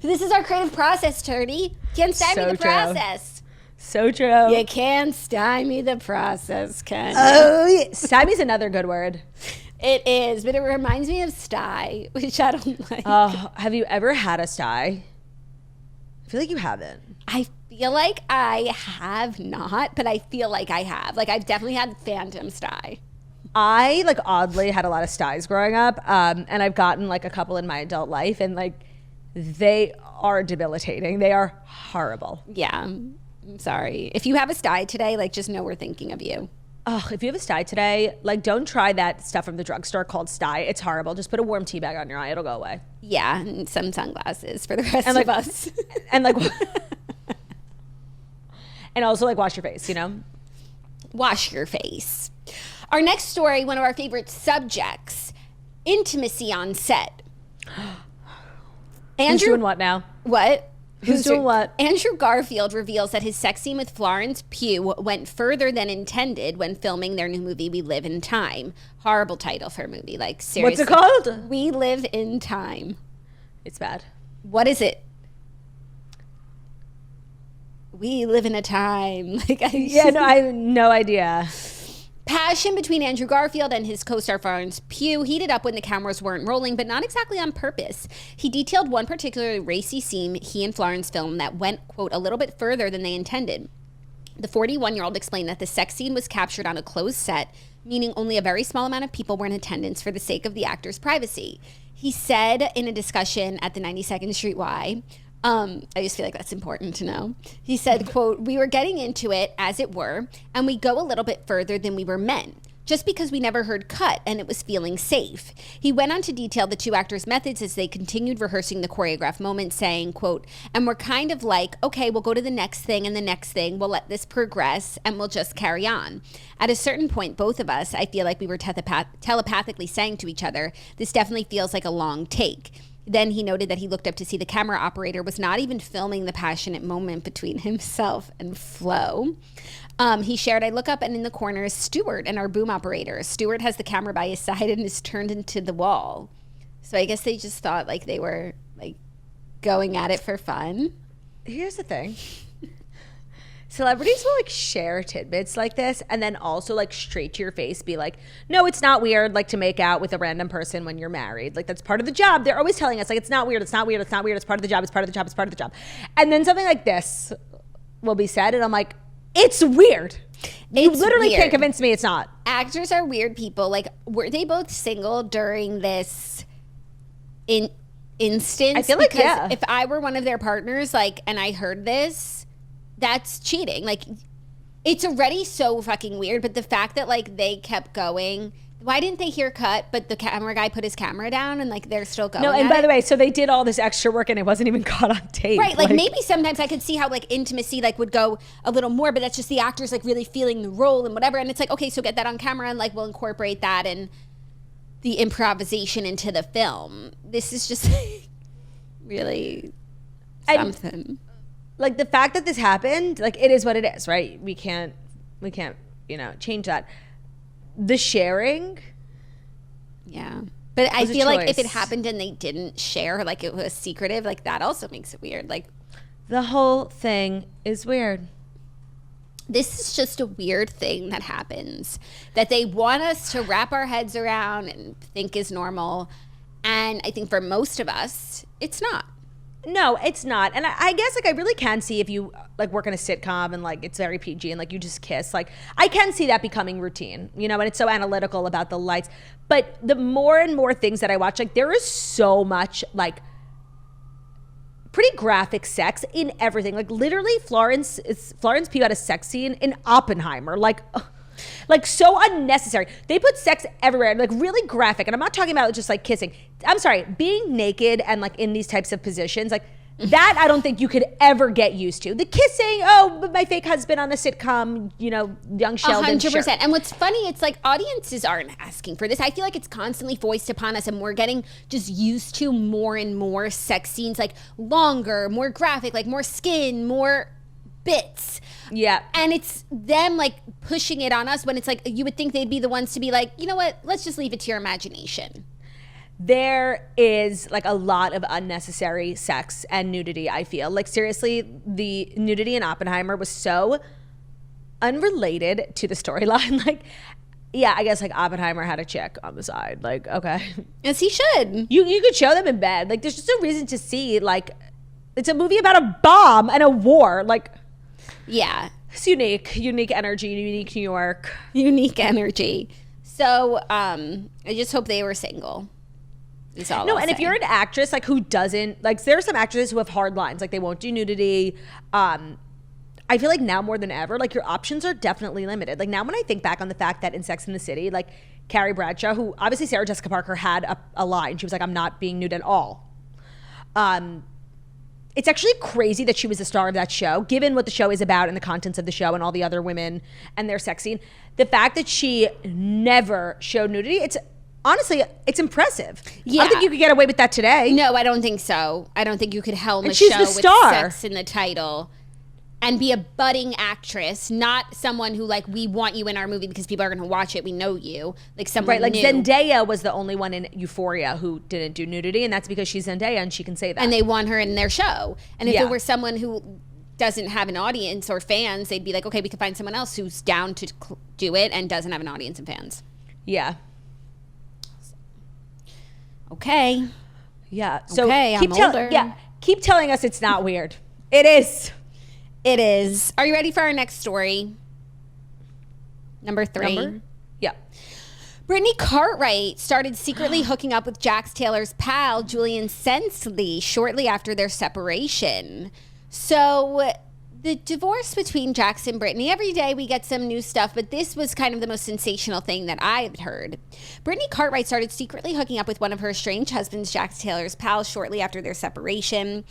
This is our creative process, Turdy. Can't stymie the process.
So true.
You can't stymie the process, can you?
Oh, yeah. Stymie's another good word.
It is, but it reminds me of sty, which I don't like.
Oh, have you ever had a sty? I feel like you haven't.
I feel like I have not, but I feel like I have. Like, I've definitely had phantom sty.
I, like, oddly had a lot of styes growing up, and I've gotten, like, a couple in my adult life, and, like, they are debilitating. They are horrible.
Yeah, I'm sorry. If you have a sty today, like, just know we're thinking of you.
Oh, if you have a sty today, like, don't try that stuff from the drugstore called sty. It's horrible. Just put a warm tea bag on your eye. It'll go away.
Yeah, and some sunglasses for the rest of us.
And, like, and also, like, wash your face, you know?
Wash your face. Our next story, one of our favorite subjects, intimacy on set.
Who's doing what now?
What?
Who's doing what?
Andrew Garfield reveals that his sex scene with Florence Pugh went further than intended when filming their new movie, We Live in Time. Horrible title for a movie. Like, seriously.
What's it called?
We Live in Time.
It's bad.
What is it? We live in a time. Like,
I have no idea.
Passion between Andrew Garfield and his co-star Florence Pugh heated up when the cameras weren't rolling, but not exactly on purpose. He detailed one particularly racy scene he and Florence filmed that went, quote, a little bit further than they intended. The 41-year-old explained that the sex scene was captured on a closed set, meaning only a very small amount of people were in attendance for the sake of the actor's privacy. He said in a discussion at the 92nd Street Y, I just feel like that's important to know. He said, quote, we were getting into it, as it were, and we go a little bit further than we were meant, just because we never heard cut and it was feeling safe. He went on to detail the two actors' methods as they continued rehearsing the choreographed moment, saying, quote, and we're kind of like, okay, we'll go to the next thing and the next thing. We'll let this progress and we'll just carry on. At a certain point, both of us, I feel like we were telepathically saying to each other, this definitely feels like a long take. Then he noted that he looked up to see the camera operator was not even filming the passionate moment between himself and Flo. He shared, I look up and in the corner is Stuart and our boom operator. Stuart has the camera by his side and is turned into the wall. So I guess they just thought like they were like going at it for fun.
Here's the thing. Celebrities will like share tidbits like this and then also like straight to your face be like, no, it's not weird like to make out with a random person when you're married. Like that's part of the job. They're always telling us like, it's not weird. It's not weird. It's not weird. It's part of the job. It's part of the job. It's part of the job. And then something like this will be said and I'm like, it's weird. You literally can't convince me it's not.
Actors are weird people. Like, were they both single during this instance?
I feel like, yeah.
If I were one of their partners, like, and I heard this, that's cheating. Like, it's already so fucking weird, but the fact that, like, they kept going, why didn't they hear cut, but the camera guy put his camera down and, like, they're still going?
No, and by the way, so they did all this extra work and it wasn't even caught on tape.
Right, like maybe sometimes I could see how, like, intimacy, like, would go a little more, but that's just the actors, like, really feeling the role and whatever, and it's like, okay, so get that on camera and, like, we'll incorporate that and the improvisation into the film. This is just really something.
Like the fact that this happened, like it is what it is, right? We can't, change that. The sharing.
Yeah. But I feel like if it happened and they didn't share, like it was secretive, like that also makes it weird. Like
the whole thing is weird.
This is just a weird thing that happens that they want us to wrap our heads around and think is normal. And I think for most of us, it's not.
No, it's not. And I guess like I really can see if you like work in a sitcom and like it's very PG and like you just kiss, like I can see that becoming routine, and it's so analytical about the lights. But the more and more things that I watch, like there is so much like pretty graphic sex in everything. Like literally Florence Pugh had a sex scene in Oppenheimer. Like so unnecessary. They put sex everywhere, like really graphic. And I'm not talking about just like kissing. I'm sorry, being naked and like in these types of positions, like that I don't think you could ever get used to. The kissing, but my fake husband on a sitcom, young Sheldon.
100%.
Sure.
And what's funny, it's like audiences aren't asking for this. I feel like it's constantly foisted upon us and we're getting just used to more and more sex scenes, like longer, more graphic, like more skin, more bits.
Yeah.
And it's them like pushing it on us when it's like you would think they'd be the ones to be like, you know what, let's just leave it to your imagination.
there is like a lot of unnecessary sex and nudity, I feel. Like seriously, the nudity in Oppenheimer was so unrelated to the storyline. Like, yeah, I guess like Oppenheimer had a chick on the side. Like, okay.
As he should.
You could show them in bed. Like, there's just no reason to see, like, it's a movie about a bomb and a war. Like,
yeah.
It's unique energy, unique New York.
Unique energy. So, I just hope they were single. Is all I'll
and
say.
if you're an actress, like, who doesn't, like, there are some actresses who have hard lines. Like, they won't do nudity. I feel like now more than ever, like, your options are definitely limited. Like, now when I think back on the fact that in Sex and the City, like, Carrie Bradshaw, who obviously Sarah Jessica Parker had a line. She was like, I'm not being nude at all. It's actually crazy that she was the star of that show, given what the show is about and the contents of the show and all the other women and their sex scene. The fact that she never showed nudity, honestly, it's impressive.
Yeah.
I don't think you could get away with that today.
No, I don't think so. I don't think you could helm a
she's
show
the
with
star.
sex in the title and be a budding actress, not someone who, like, we want you in our movie because people are going to watch it. We know you. Like, someone
Right, like
new.
Zendaya was the only one in Euphoria who didn't do nudity, and that's because she's Zendaya and she can say that.
And they want her in their show. And if
Yeah.
it were someone who doesn't have an audience or fans, they'd be like, okay, we can find someone else who's down to do it and doesn't have an audience and fans.
Yeah.
Okay.
Yeah. So
Okay, I'm older.
Yeah. Keep telling us it's not weird. It is.
It is. Are you ready for our next story? Number 3.
Yeah.
Brittany Cartwright started secretly hooking up with Jax Taylor's pal, Julian Sensley, shortly after their separation. So the divorce between Jax and Brittany, every day we get some new stuff, but this was kind of the most sensational thing that I've heard. Brittany Cartwright started secretly hooking up with one of her estranged husbands, Jax Taylor's pals, shortly after their separation.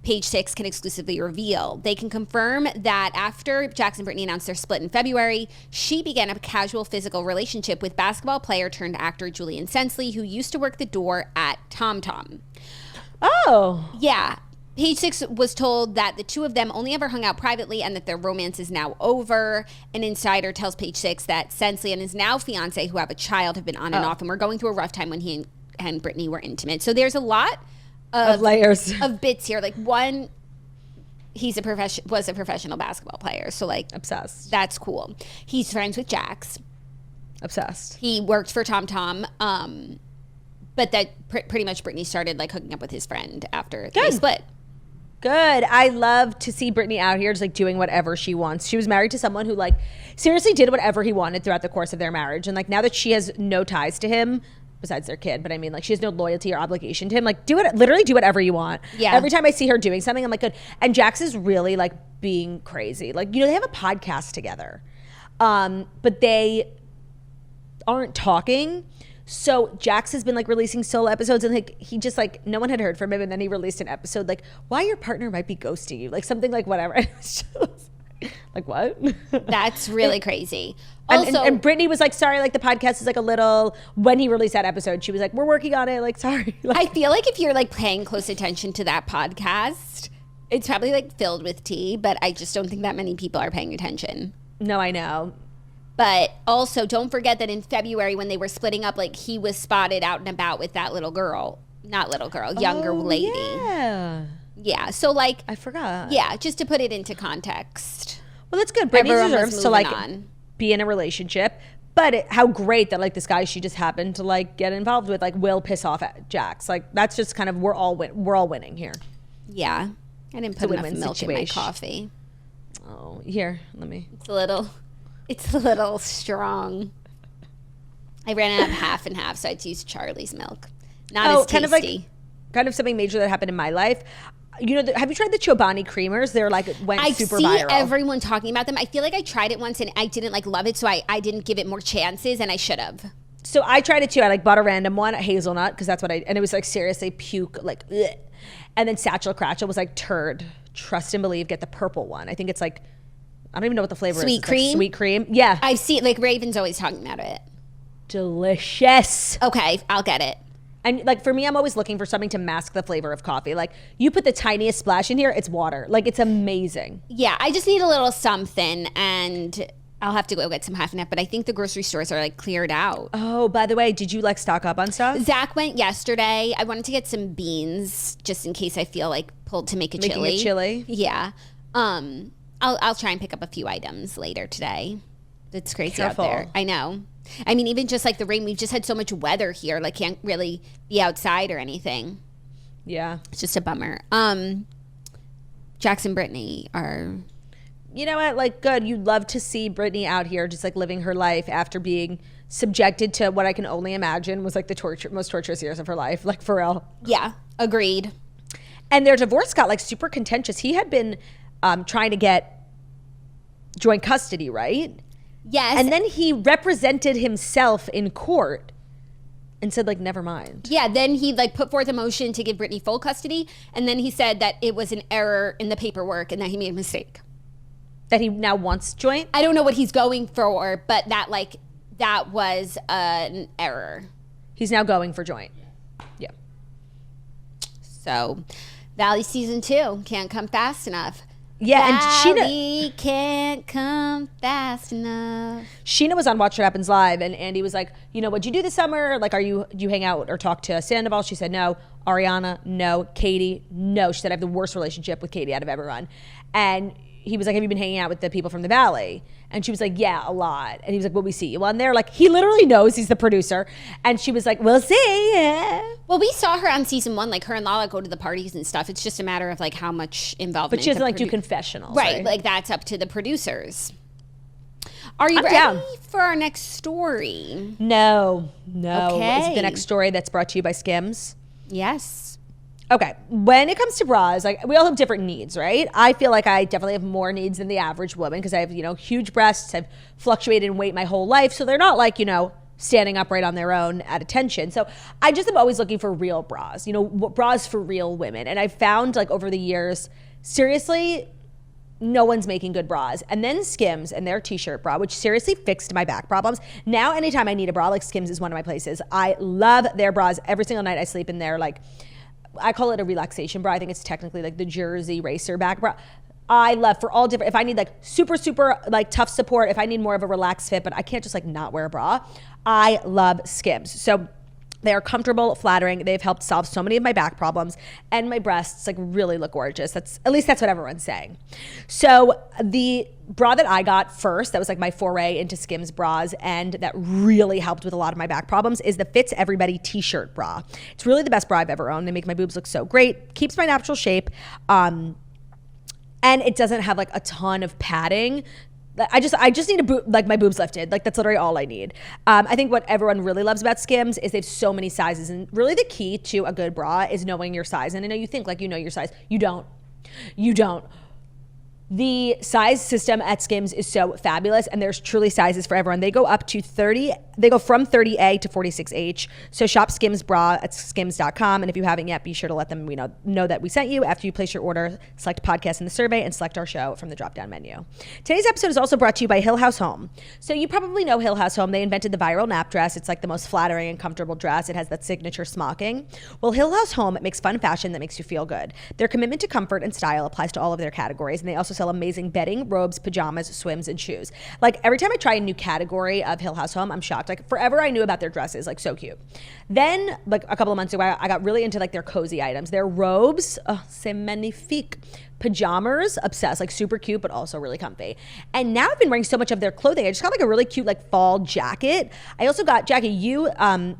Page 6 can exclusively reveal. They can confirm that after Jax and Brittany announced their split in February, she began a casual physical relationship with basketball player turned actor Julian Sensley, who used to work the door at Tom Tom.
Oh.
Yeah. Page 6 was told that the two of them only ever hung out privately and that their romance is now over. An insider tells Page 6 that Sensley and his now fiance, who have a child, have been on and off and were going through a rough time when he and Brittany were intimate. So there's a lot of
layers
of bits here. Like, one, was a professional basketball player, so like
obsessed.
that's cool. He's friends with Jax.
Obsessed.
He worked for Tom Tom, but that pretty much Brittany started like hooking up with his friend after they split.
Good. I love to see Brittany out here just like doing whatever she wants. She was married to someone who like seriously did whatever he wanted throughout the course of their marriage, and like now that she has no ties to him besides their kid, but I mean, like, she has no loyalty or obligation to him. Like, literally do whatever you want.
Yeah.
Every time I see her doing something, I'm like, good. And Jax is really like being crazy. Like, you know, they have a podcast together, but they aren't talking. So Jax has been like releasing solo episodes, and like he just like no one had heard from him, and then he released an episode like why your partner might be ghosting you, like something like whatever. And it was just, like, what?
That's really crazy.
Also, and Brittany was like, sorry, like the podcast is like a little, when he released that episode, she was like, we're working on it, like, sorry. Like,
I feel like if you're like paying close attention to that podcast, it's probably like filled with tea, but I just don't think that many people are paying attention.
no, I know.
But also, don't forget that in February when they were splitting up, like, he was spotted out and about with that younger lady.
Yeah.
Yeah. So, like,
I forgot.
yeah, just to put it into context.
Well, that's good. Brittany
Everyone was
deserves to like
moving on.
be in a relationship. But how great that like this guy she just happened to like get involved with like will piss off at Jax. Like that's just kind of we're all winning here.
Yeah. I didn't put enough
win-win
milk in my
situation.
coffee.
Oh, here, let me.
It's a little strong. I ran out of half and half, so I had to use Charlie's milk. Not as tasty.
Kind of something major that happened in my life. You know, have you tried the Chobani creamers? They're like went super viral.
I see everyone talking about them. I feel like I tried it once and I didn't like love it, so I didn't give it more chances, and I should have.
So I tried it too. I like bought a random one, a hazelnut, because that's what and it was like seriously puke, like, ugh. And then Satchel Cratchel was like turd. Trust and believe, get the purple one. I think it's like, I don't even know what the flavor is.
Sweet cream?
Like sweet cream. Yeah.
I see it, like Raven's always talking about it.
Delicious.
Okay, I'll get it.
And like for me, I'm always looking for something to mask the flavor of coffee. Like you put the tiniest splash in here, it's water. Like it's amazing.
Yeah, I just need a little something, and I'll have to go get some half and half, but I think the grocery stores are like cleared out.
Oh, by the way, did you like stock up on stuff?
Zach went yesterday. I wanted to get some beans just in case I feel like pulled to make a
Making
chili.
a chili?
Yeah. I'll try and pick up a few items later today. It's crazy
Careful.
out there. I know. I mean, even just like the rain, we've just had so much weather here. Like, can't really be outside or anything.
Yeah.
It's just a bummer. Jax and Brittany are...
You know what? Like, good. You'd love to see Brittany out here just like living her life after being subjected to what I can only imagine was like the most torturous years of her life. Like, for real.
Yeah, agreed.
And their divorce got like super contentious. He had been trying to get joint custody, right?
Yes.
And then he represented himself in court and said, like, never mind.
Yeah, then he like put forth a motion to give Brittany full custody, and then he said that it was an error in the paperwork and that he made a mistake.
That he now wants joint?
I don't know what he's going for, but that was an error.
He's now going for joint. Yeah.
So, Valley season 2 can't come fast enough.
Yeah, and
Valley can't come fast enough.
Sheena was on Watch What Happens Live, and Andy was like, you know, what'd you do this summer? Like, do you hang out or talk to Sandoval? She said no. Ariana, no. Katie, no. She said I have the worst relationship with Katie out of everyone. And he was like, have you been hanging out with the people from the Valley? And she was like, yeah, a lot. And he was like, will we see you on there? Like, he literally knows he's the producer. And she was like, we'll see. Yeah.
Well, we saw her on season 1. Like, her and Lala go to the parties and stuff. It's just a matter of, like, how much involvement.
But she doesn't, like, do confessionals.
Right. Like, that's up to the producers. Are you ready
down
for our next story?
No.
Okay.
Is it the next story that's brought to you by Skims?
Yes.
Okay, when it comes to bras, like we all have different needs, right? I feel like I definitely have more needs than the average woman because I have, you know, huge breasts. I've fluctuated in weight my whole life, so they're not like, you know, standing upright on their own at attention. So I just am always looking for real bras, you know, bras for real women. And I've found like over the years, seriously, no one's making good bras. And then Skims and their t-shirt bra, which seriously fixed my back problems. Now, anytime I need a bra, like Skims is one of my places. I love their bras. Every single night I sleep in there, like, I call it a relaxation bra. I think it's technically like the Jersey Racer back bra. I love for all different, if I need like super like tough support, if I need more of a relaxed fit, but I can't just like not wear a bra, I love Skims. So they are comfortable, flattering. They've helped solve so many of my back problems, and my breasts like really look gorgeous. At least that's what everyone's saying. So the bra that I got first, that was like my foray into Skims bras, and that really helped with a lot of my back problems, is the Fits Everybody t-shirt bra. It's really the best bra I've ever owned. They make my boobs look so great, keeps my natural shape, and it doesn't have like a ton of padding. I just need like my boobs lifted. Like that's literally all I need. I think what everyone really loves about Skims is they have so many sizes, and really the key to a good bra is knowing your size. And I know you think like you know your size. You don't. The size system at Skims is so fabulous, and there's truly sizes for everyone. They go up to 30. They go from 30A to 46H. So shop Skims bra at skims.com. And if you haven't yet, be sure to let them know that we sent you. After you place your order, select podcast in the survey and select our show from the drop-down menu. Today's episode is also brought to you by Hill House Home. So you probably know Hill House Home. They invented the viral nap dress. It's like the most flattering and comfortable dress. It has that signature smocking. Well, Hill House Home makes fun fashion that makes you feel good. Their commitment to comfort and style applies to all of their categories, and they also sell amazing bedding, robes, pajamas, swims, and shoes. Like every time I try a new category of Hill House Home, I'm shocked. Like forever I knew about their dresses, like so cute. Then like a couple of months ago, I got really into like their cozy items. Their robes, c'est magnifique. Pajamas, obsessed, like super cute, but also really comfy. And now I've been wearing so much of their clothing. I just got like a really cute like fall jacket. I also got, Jackie, you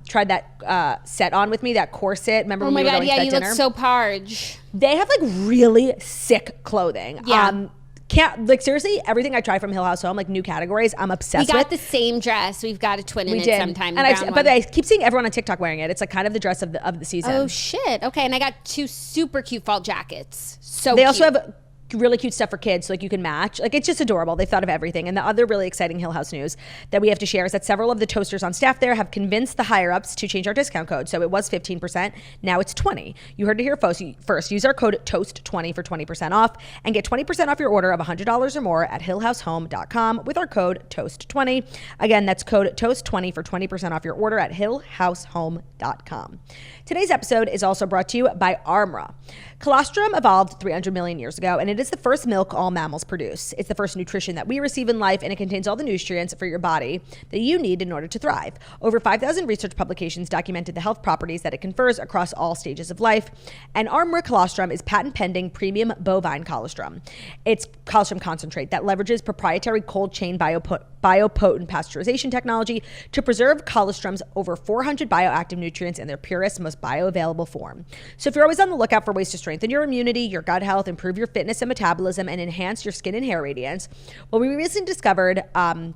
tried that set on with me, that corset. Remember when we were going to that dinner?
You look so parge.
They have like really sick clothing.
Yeah.
Can't like seriously, everything I try from Hill House Home, like new categories, I'm obsessed with.
We got the same dress. We've got a twin in it sometime.
And but I keep seeing everyone on TikTok wearing it. It's like kind of the dress of the season.
Oh shit. Okay, and I got 2 super cute fall jackets. So
they also have really cute stuff for kids, so like you can match. Like it's just adorable. They've thought of everything. And the other really exciting Hill House news that we have to share is that several of the toasters on staff there have convinced the higher ups to change our discount code. So it was 15%, now it's 20. You heard it here first. Use our code TOAST20 for 20% off and get 20% off your order of $100 or more at hillhousehome.com with our code TOAST20. Again, that's code TOAST20 for 20% off your order at hillhousehome.com. Today's episode is also brought to you by Armra. Colostrum evolved 300 million years ago, and it is the first milk all mammals produce. It's the first nutrition that we receive in life, and it contains all the nutrients for your body that you need in order to thrive. Over 5,000 research publications documented the health properties that it confers across all stages of life. And Armra colostrum is patent-pending premium bovine colostrum. It's colostrum concentrate that leverages proprietary cold chain biopotent pasteurization technology to preserve colostrum's over 400 bioactive nutrients in their purest, most bioavailable form. So if you're always on the lookout for ways to strengthen your immunity, your gut health, improve your fitness and metabolism, and enhance your skin and hair radiance, well, we recently discovered Armra.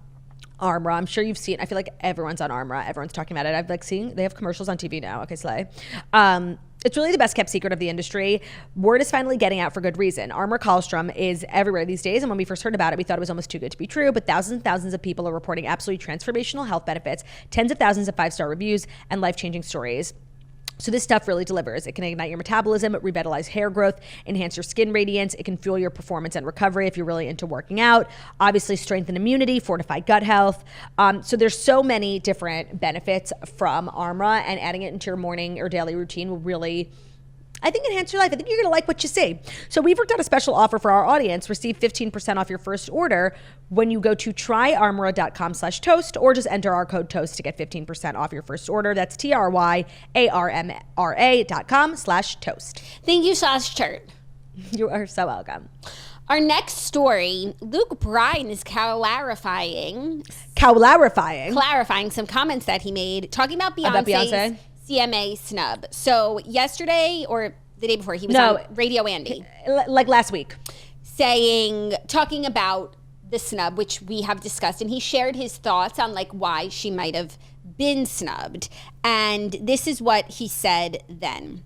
I'm sure you've seen, I feel like everyone's on Armra. Everyone's talking about it. I've seen, they have commercials on TV now. Okay, slay. It's really the best kept secret of the industry. Word is finally getting out for good reason. Armra colostrum is everywhere these days, and when we first heard about it, we thought it was almost too good to be true, but thousands and thousands of people are reporting absolutely transformational health benefits, tens of thousands of 5-star reviews, and life-changing stories. So this stuff really delivers. It can ignite your metabolism, revitalize hair growth, enhance your skin radiance. It can fuel your performance and recovery if you're really into working out. Obviously strengthen immunity, fortify gut health. So there's so many different benefits from Armra, and adding it into your morning or daily routine will really, I think, enhance your life. I think you're going to like what you see. So we've worked out a special offer for our audience. Receive 15% off your first order when you go to tryarmra.com/toast, or just enter our code TOAST to get 15% off your first order. That's tryarmra.com/toast.
Thank you, Sauce Chert.
You are so welcome.
Our next story, Luke Bryan is clarifying some comments that he made talking about Beyonce's CMA snub. So yesterday or the day before, he was on Radio Andy.
Like last week.
Talking about the snub, which we have discussed, and he shared his thoughts on like why she might have been snubbed. And this is what he said then.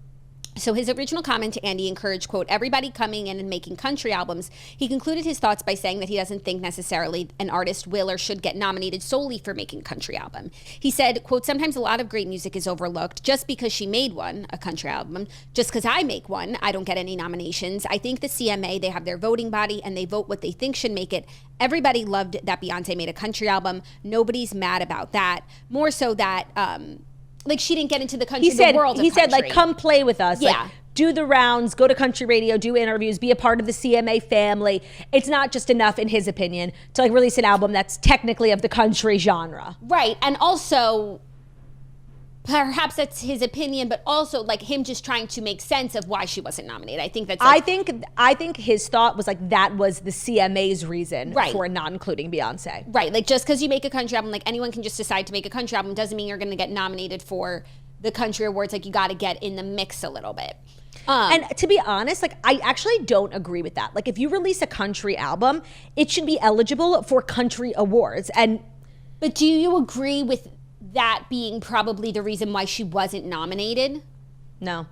So his original comment to Andy encouraged, quote, everybody coming in and making country albums. He concluded his thoughts by saying that he doesn't think necessarily an artist will or should get nominated solely for making a country album. He said, quote, sometimes a lot of great music is overlooked just because she made one, a country album. Just because I make one, I don't get any nominations. I think the CMA, they have their voting body and they vote what they think should make it. Everybody loved that Beyonce made a country album. Nobody's mad about that. More so that, like, she didn't get into the country, the world of country. He said, like,
come play with us.
Yeah.
Like, do the rounds, go to country radio, do interviews, be a part of the CMA family. It's not just enough, in his opinion, to, like, release an album that's technically of the country genre.
Right. And also, perhaps that's his opinion, but also, like, him just trying to make sense of why she wasn't nominated. I think that's, like,
I think his thought was, like, that was the CMA's reason for not including Beyonce.
Right. Like, just because you make a country album, like, anyone can just decide to make a country album doesn't mean you're going to get nominated for the country awards. Like, you got to get in the mix a little bit.
And to be honest, like, I actually don't agree with that. Like, if you release a country album, it should be eligible for country awards.
But do you agree with that being probably the reason why she wasn't nominated?
No,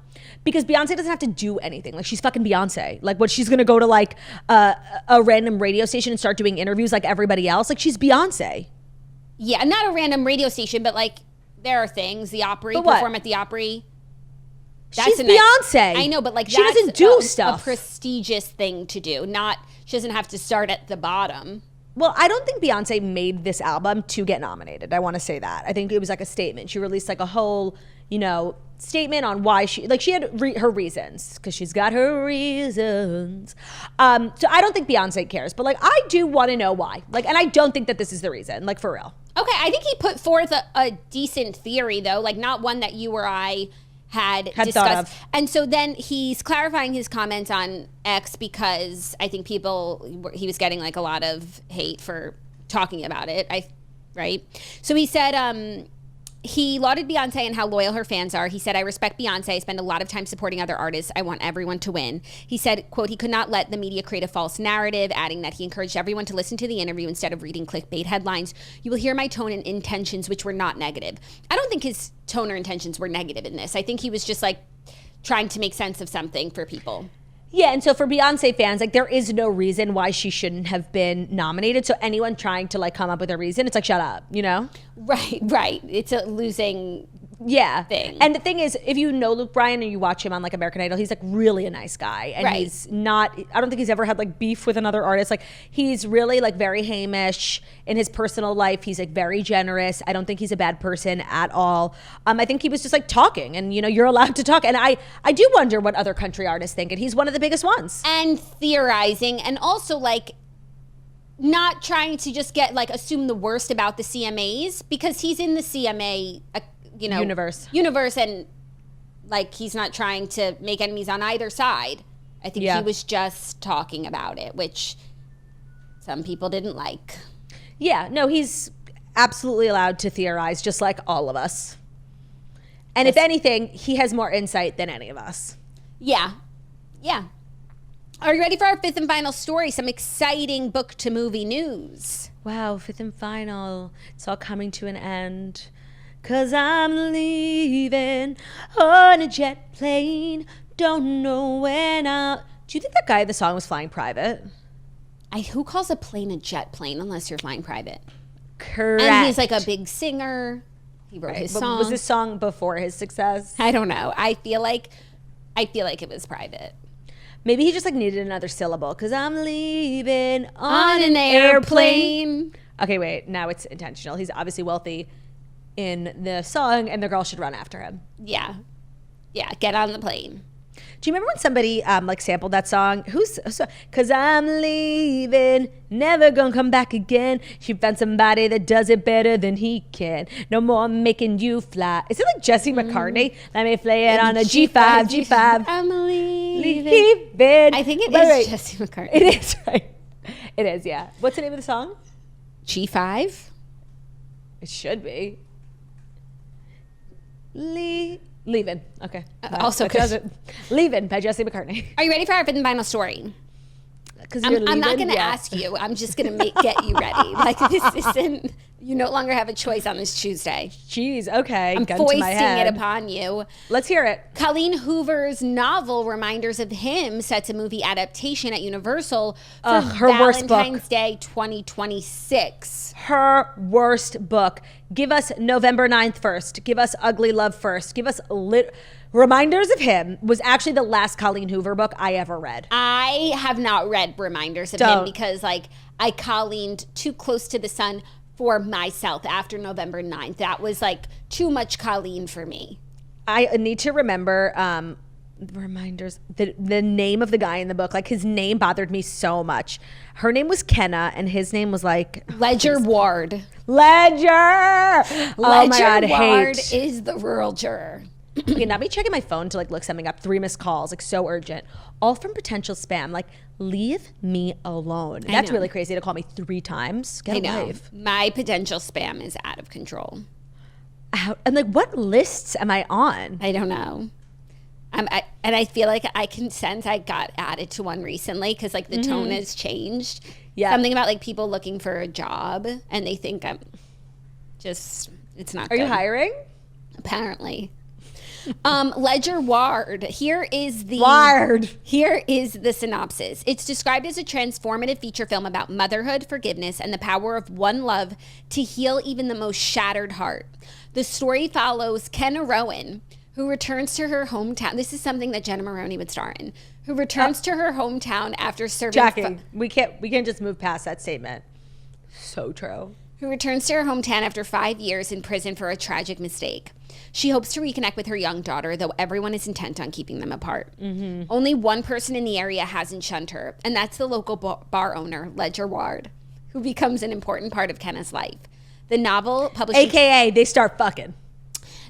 because Beyonce doesn't have to do anything. Like, she's fucking Beyonce. Like, what, she's gonna go to like a random radio station and start doing interviews like everybody else? Like, she's Beyonce.
Yeah, not a random radio station, but like there are things. The Opry, perform at the Opry.
She's Beyonce.
I know, but like
she doesn't do stuff.
A prestigious thing to do. Not, she doesn't have to start at the bottom.
Well, I don't think Beyonce made this album to get nominated. I want to say that. I think it was like a statement. She released like a whole, statement on why she had her reasons, because she's got her reasons. So I don't think Beyonce cares, but like I do want to know why. Like, and I don't think that this is the reason. Like, for real.
Okay, I think he put forth a decent theory though, like not one that you or I had discussed.
Thought of.
And so then he's clarifying his comments on X because I think he was getting like a lot of hate for talking about it. Right? So he said, he lauded Beyonce and how loyal her fans are. He said, I respect Beyonce. I spend a lot of time supporting other artists. I want everyone to win. He said, quote, he could not let the media create a false narrative, adding that he encouraged everyone to listen to the interview instead of reading clickbait headlines. You will hear my tone and intentions, which were not negative. I don't think his tone or intentions were negative in this. I think he was just like trying to make sense of something for people.
Yeah, and so for Beyonce fans, like, there is no reason why she shouldn't have been nominated. So anyone trying to like come up with a reason, it's like, shut up,
Right. It's a losing
Yeah.
thing.
And the thing is, if you know Luke Bryan and you watch him on like American Idol, he's like really a nice guy. And
Right.
he's not, I don't think he's ever had like beef with another artist. Like he's really like very Hamish in his personal life. He's like very generous. I don't think he's a bad person at all. I think he was just like talking, and you know, you're allowed to talk. And I do wonder what other country artists think. And he's one of the biggest ones.
And theorizing, and also like not trying to just get like assume the worst about the CMAs, because he's in the CMA, you know, universe, and like he's not trying to make enemies on either side. I think he was just talking about it, which some people didn't like. Yeah, no, he's absolutely allowed to theorize, just like all of us. And if anything, he has more insight than any of us. Yeah. Are you ready for our fifth and final story? Some exciting book to movie news. Wow, fifth and final. It's all coming to an end. 'Cause I'm leaving on a jet plane. Don't know when I'll... Do you think that guy in the song was flying private? Who calls a plane a jet plane unless you're flying private? Correct. And he's like a big singer. He wrote his song. Was this song before his success? I don't know. I feel like it was private. Maybe he just like needed another syllable. 'Cause I'm leaving on an airplane. Okay, wait. Now it's intentional. He's obviously wealthy in the song, and the girl should run after him. Yeah. Get on the plane. Do you remember when somebody like sampled that song? 'Cause I'm leaving, never gonna come back again. She found somebody that does it better than he can. No more making you fly. Is it like Jesse McCartney? Let me play it on a G5. I'm leaving. I think it is Jesse McCartney. It is, right? It is, yeah. What's the name of the song? G5? It should be. Leaving. Okay. Also good. Leaving by Jesse McCartney. Are you ready for our fifth and final story? I'm not going to ask you. I'm just going to get you ready. Like, this isn't... You no longer have a choice on this Tuesday. Jeez, okay. I'm foisting it upon you. Let's hear it. Colleen Hoover's novel, Reminders of Him, sets a movie adaptation at Universal for Valentine's Day 2026. Her worst book. Give us November 9th first. Give us Ugly Love first. Give us... Reminders of Him was actually the last Colleen Hoover book I ever read. I have not read Reminders of Him because like I Colleened too close to the sun for myself after November 9th. That was like too much Colleen for me. I need to remember Reminders, the name of the guy in the book. Like his name bothered me so much. Her name was Kenna and his name was like Ledger Ward. Ledger! Oh my God, Ward is the rural juror. Okay, now me checking my phone to like look something up. 3 missed calls, like so urgent. All from potential spam. Like, leave me alone. That's really crazy to call me 3 times. Get a life. My potential spam is out of control. And like, what lists am I on? I don't know. And I feel like I can sense I got added to one recently because like the tone has changed. Yeah. Something about like people looking for a job and they think I'm just, it's not good. Are you hiring? Apparently. Ledger Ward. Here is the synopsis. It's described as a transformative feature film about motherhood, forgiveness, and the power of one love to heal even the most shattered heart. The story follows Kenna Rowan, who returns to her hometown. This is something that Jenna Maroney would star in. Who returns to her hometown after serving. Jackie, we can't just move past that statement. So true. Who returns to her hometown after 5 years in prison for a tragic mistake. She hopes to reconnect with her young daughter, though everyone is intent on keeping them apart. Only one person in the area hasn't shunned her, and that's the local bar owner, Ledger Ward, who becomes an important part of Kenna's life. The novel published... AKA, they start fucking.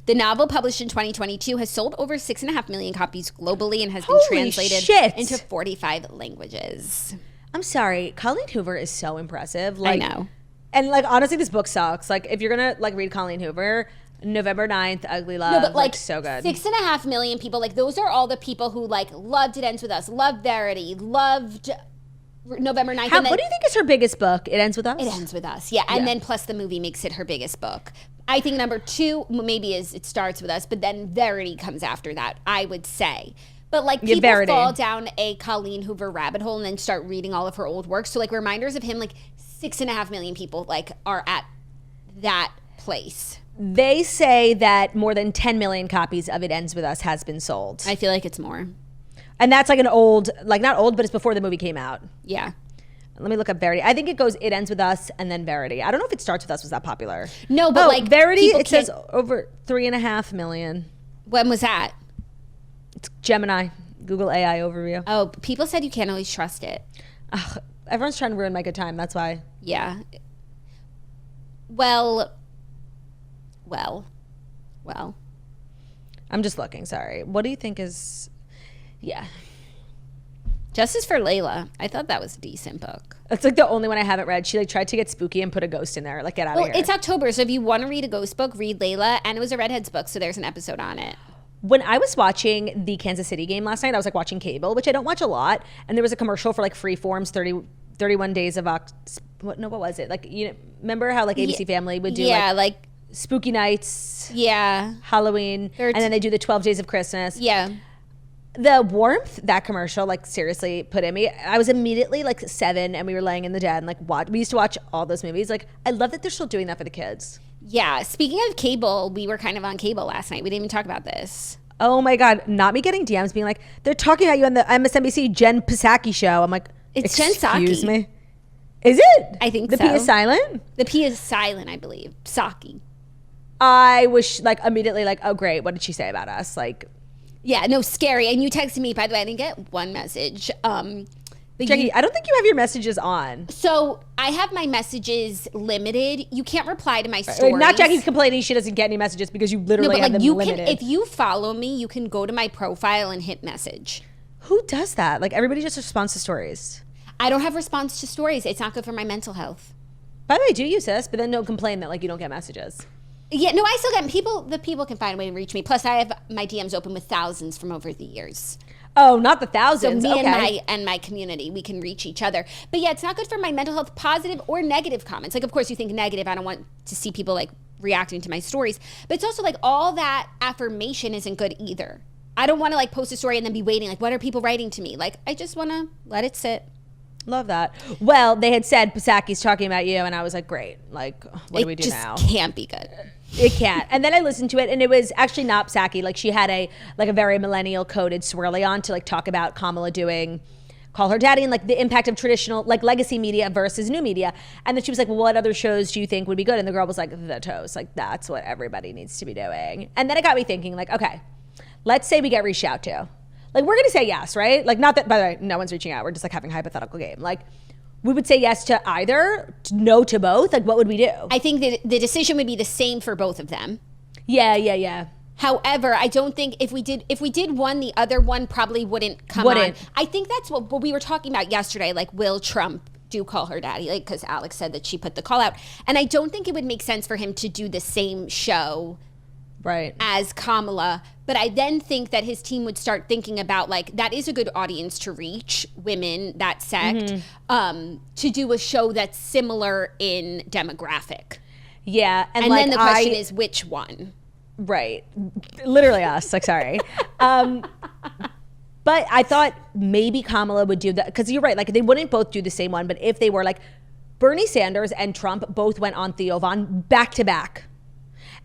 The novel, published in 2022, has sold over 6.5 million copies globally and has been translated into 45 languages. I'm sorry. Colleen Hoover is so impressive. Like, I know. And like, honestly, this book sucks. Like, if you're going to like read Colleen Hoover... November 9th, Ugly Love. No, but like so good. 6.5 million people. Like those are all the people who like loved It Ends With Us, loved Verity, loved November 9th. What do you think is her biggest book? It Ends With Us? It Ends With Us, yeah. And then plus the movie makes it her biggest book. I think number 2 maybe is It Starts With Us, but then Verity comes after that, I would say. But like people fall down a Colleen Hoover rabbit hole and then start reading all of her old work. So like Reminders of Him, like 6.5 million people like are at that place.
They say that more than 10 million copies of It Ends With Us has been sold.
I feel like it's more.
And that's like an old, like not old, but it's before the movie came out.
Yeah.
Let me look up Verity. I think it goes It Ends With Us and then Verity. I don't know if It Starts With Us was that popular.
No, but like
Verity, it says over 3.5 million.
When was that?
It's Gemini, Google AI overview.
Oh, people said you can't always trust it.
Ugh, everyone's trying to ruin my good time. That's why.
Yeah. Well.
I'm just looking. Sorry. What do you think is? Yeah.
Justice for Layla. I thought that was a decent book.
It's like the only one I haven't read. She like tried to get spooky and put a ghost in there. Like, get out of here.
It's October, so if you want to read a ghost book, read Layla. And it was a Redheads book, so there's an episode on it.
When I was watching the Kansas City game last night, I was like watching cable, which I don't watch a lot. And there was a commercial for like Freeform's 31 Days of what was it? Like, you know, remember how like ABC Family would do like spooky nights, Halloween, and then they do the 12 Days of Christmas.
Yeah.
The warmth that commercial like seriously put in me. I was immediately like 7 and we were laying in the bed and like we used to watch all those movies. Like, I love that they're still doing that for the kids.
Yeah. Speaking of cable, we were kind of on cable last night. We didn't even talk about this.
Oh my God. Not me getting DMs being like, they're talking about you on the MSNBC Jen Psaki show. I'm like,
it's Jen Psaki.
Excuse me. Is it?
I think
the
so.
P is silent?
The P is silent, I believe. Psaki.
I was like immediately like, oh great, what did she say about us? Like,
yeah, no, scary. And you texted me, by the way, I didn't get one message.
Jackie, I don't think you have your messages on.
So I have my messages limited. You can't reply to my stories.
Not Jackie's complaining she doesn't get any messages because you literally have them limited.
If you follow me, you can go to my profile and hit message.
Who does that? Like, everybody just responds to stories.
I don't have response to stories. It's not good for my mental health.
By the way, do you, sis? But then don't complain that like you don't get messages.
Yeah, no, I still get people. The people can find a way to reach me. Plus, I have my DMs open with thousands from over the years.
Oh, not the thousands.
So me
okay.
and my community, we can reach each other. But yeah, it's not good for my mental health, positive or negative comments. Like, of course, you think negative. I don't want to see people like reacting to my stories. But it's also like all that affirmation isn't good either. I don't want to like post a story and then be waiting. Like, what are people writing to me? Like, I just want to let it sit.
Love that. Well, they had said Psaki's talking about you, and I was like, great. like, what do we do now?
It just can't be good.
It can't. And then I listened to it, and it was actually not Psaki. Like, she had a very millennial coded swirly on to like talk about Kamala doing Call Her Daddy and like the impact of traditional like legacy media versus new media. And then she was like, well, what other shows do you think would be good? And the girl was like, The Toast. Like, that's what everybody needs to be doing. And then it got me thinking, like, okay, let's say we get reached out to. Like, we're gonna say yes, right? Like, not that, by the way, no one's reaching out. We're just like having a hypothetical game. Like, we would say yes to either, no to both. Like, what would we do?
I think that the decision would be the same for both of them.
Yeah.
However, I don't think if we did one, the other one probably wouldn't come on. I think that's what we were talking about yesterday. Like, will Trump do Call Her Daddy? Like, because Alex said that she put the call out. And I don't think it would make sense for him to do the same show
right
as Kamala. But I then think that his team would start thinking about, like, that is a good audience to reach, women, that sect, to do a show that's similar in demographic.
Yeah.
And like, then the question is, which one?
Right. Literally us. Like, sorry. But I thought maybe Kamala would do that. Because you're right. Like, they wouldn't both do the same one. But if they were, like, Bernie Sanders and Trump both went on Theo Von back to back.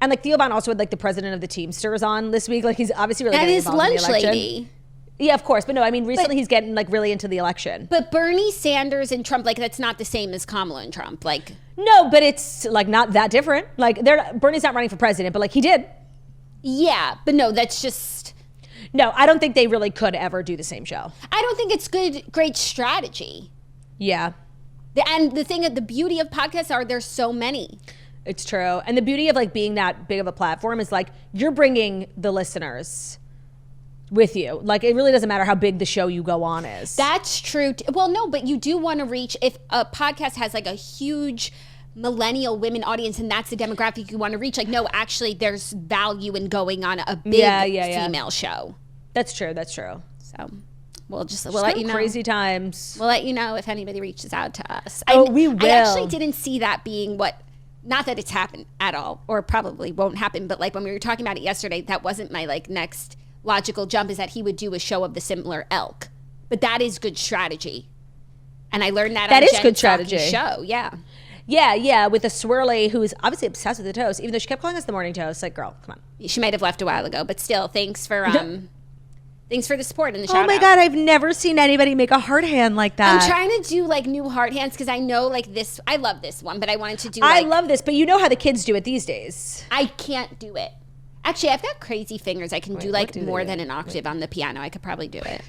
And like Theo Von also had like the president of the Teamsters on this week. Like, he's obviously really getting involved in the election. And his lunch lady. Yeah, of course. But no, I mean, recently he's getting like really into the election.
But Bernie Sanders and Trump, like, that's not the same as Kamala and Trump. Like,
no, but it's like not that different. Like, Bernie's not running for president, but like he did.
Yeah, but no, that's just.
No, I don't think they really could ever do the same show.
I don't think it's great strategy.
Yeah.
And the beauty of podcasts are there's so many.
It's true. And the beauty of like being that big of a platform is like you're bringing the listeners with you. Like, it really doesn't matter how big the show you go on is.
That's true. Well, no, but you do want to reach, if a podcast has like a huge millennial women audience and that's the demographic you want to reach, like, no, actually there's value in going on a big female show.
That's true.
So we'll let you know.
Crazy times.
We'll let you know if anybody reaches out to us.
We will.
I actually didn't see that being not that it's happened at all, or probably won't happen, but like when we were talking about it yesterday, that wasn't my like next logical jump, is that he would do a show of the similar ilk. But that is good strategy. And I learned that on
is
Jen
good strategy.
show. Yeah.
Yeah, with a swirly who's obviously obsessed with the toast, even though she kept calling us the morning toast. Like, girl, come on.
She might have left a while ago, but still, thanks for the support and the shout out.
Oh my God, I've never seen anybody make a heart hand like that.
I'm trying to do like new heart hands because I know like this. I love this one, but I wanted to do.
I love this, but you know how the kids do it these days.
I can't do it. Actually, I've got crazy fingers. I can do like more than an octave on the piano. I could probably do it.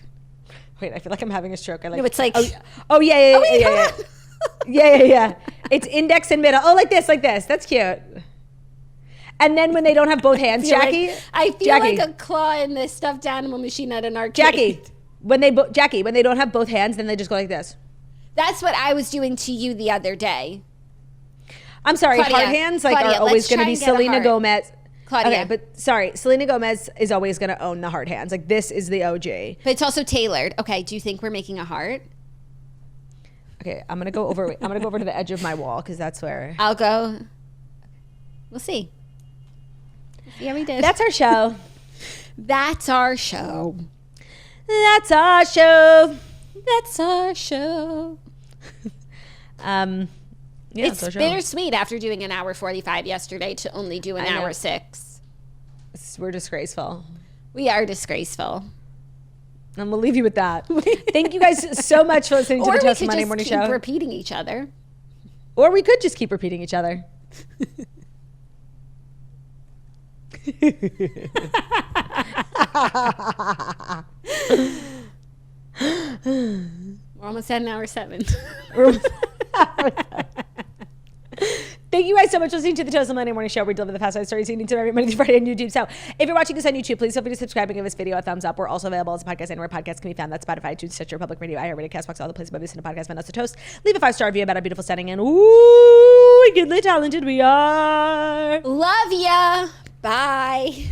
Wait, I feel like I'm having a stroke.
No, it's like
yeah. Yeah. It's index and middle. Oh, like this. That's cute. And then when they don't have both hands, Jackie.
I feel like a claw in the stuffed animal machine at an arcade.
Jackie, when they don't have both hands, then they just go like this.
That's what I was doing to you the other day.
I'm sorry,
Claudia,
hard hands are always going to be Selena Gomez.
Claudia.
Okay, but sorry, Selena Gomez is always going to own the hard hands. Like, this is the OG.
But it's also tailored. Okay, do you think we're making a heart?
Okay, I'm going to go over to the edge of my wall because that's where
I'll go. We'll see. Yeah, we did.
That's our show.
That's our show.
That's our show.
That's our show.
Yeah,
it's bittersweet after doing an hour 45 yesterday to only do an hour 6.
We're disgraceful.
We are disgraceful.
And we'll leave you with that. Thank you guys so much for listening to the Toast Monday Morning Show.
Or we could just keep repeating each other.
Or we could just keep repeating each other.
We're almost at an hour 7.
Thank you guys so much for listening to the Toast Monday Morning Show. We deliver the fast stories seen to every Monday through Friday on YouTube. So if you're watching this on YouTube, please feel free to subscribe and give this video a thumbs up. We're also available as a podcast anywhere podcasts can be found. That's Spotify, iTunes, Stitcher, Public Radio, iHeartRadio, CastBox, all the places where we listen to podcasts. Find us a toast. Leave a 5-star review about our beautiful setting, and ooh, goodly talented we are.
Love ya. Bye.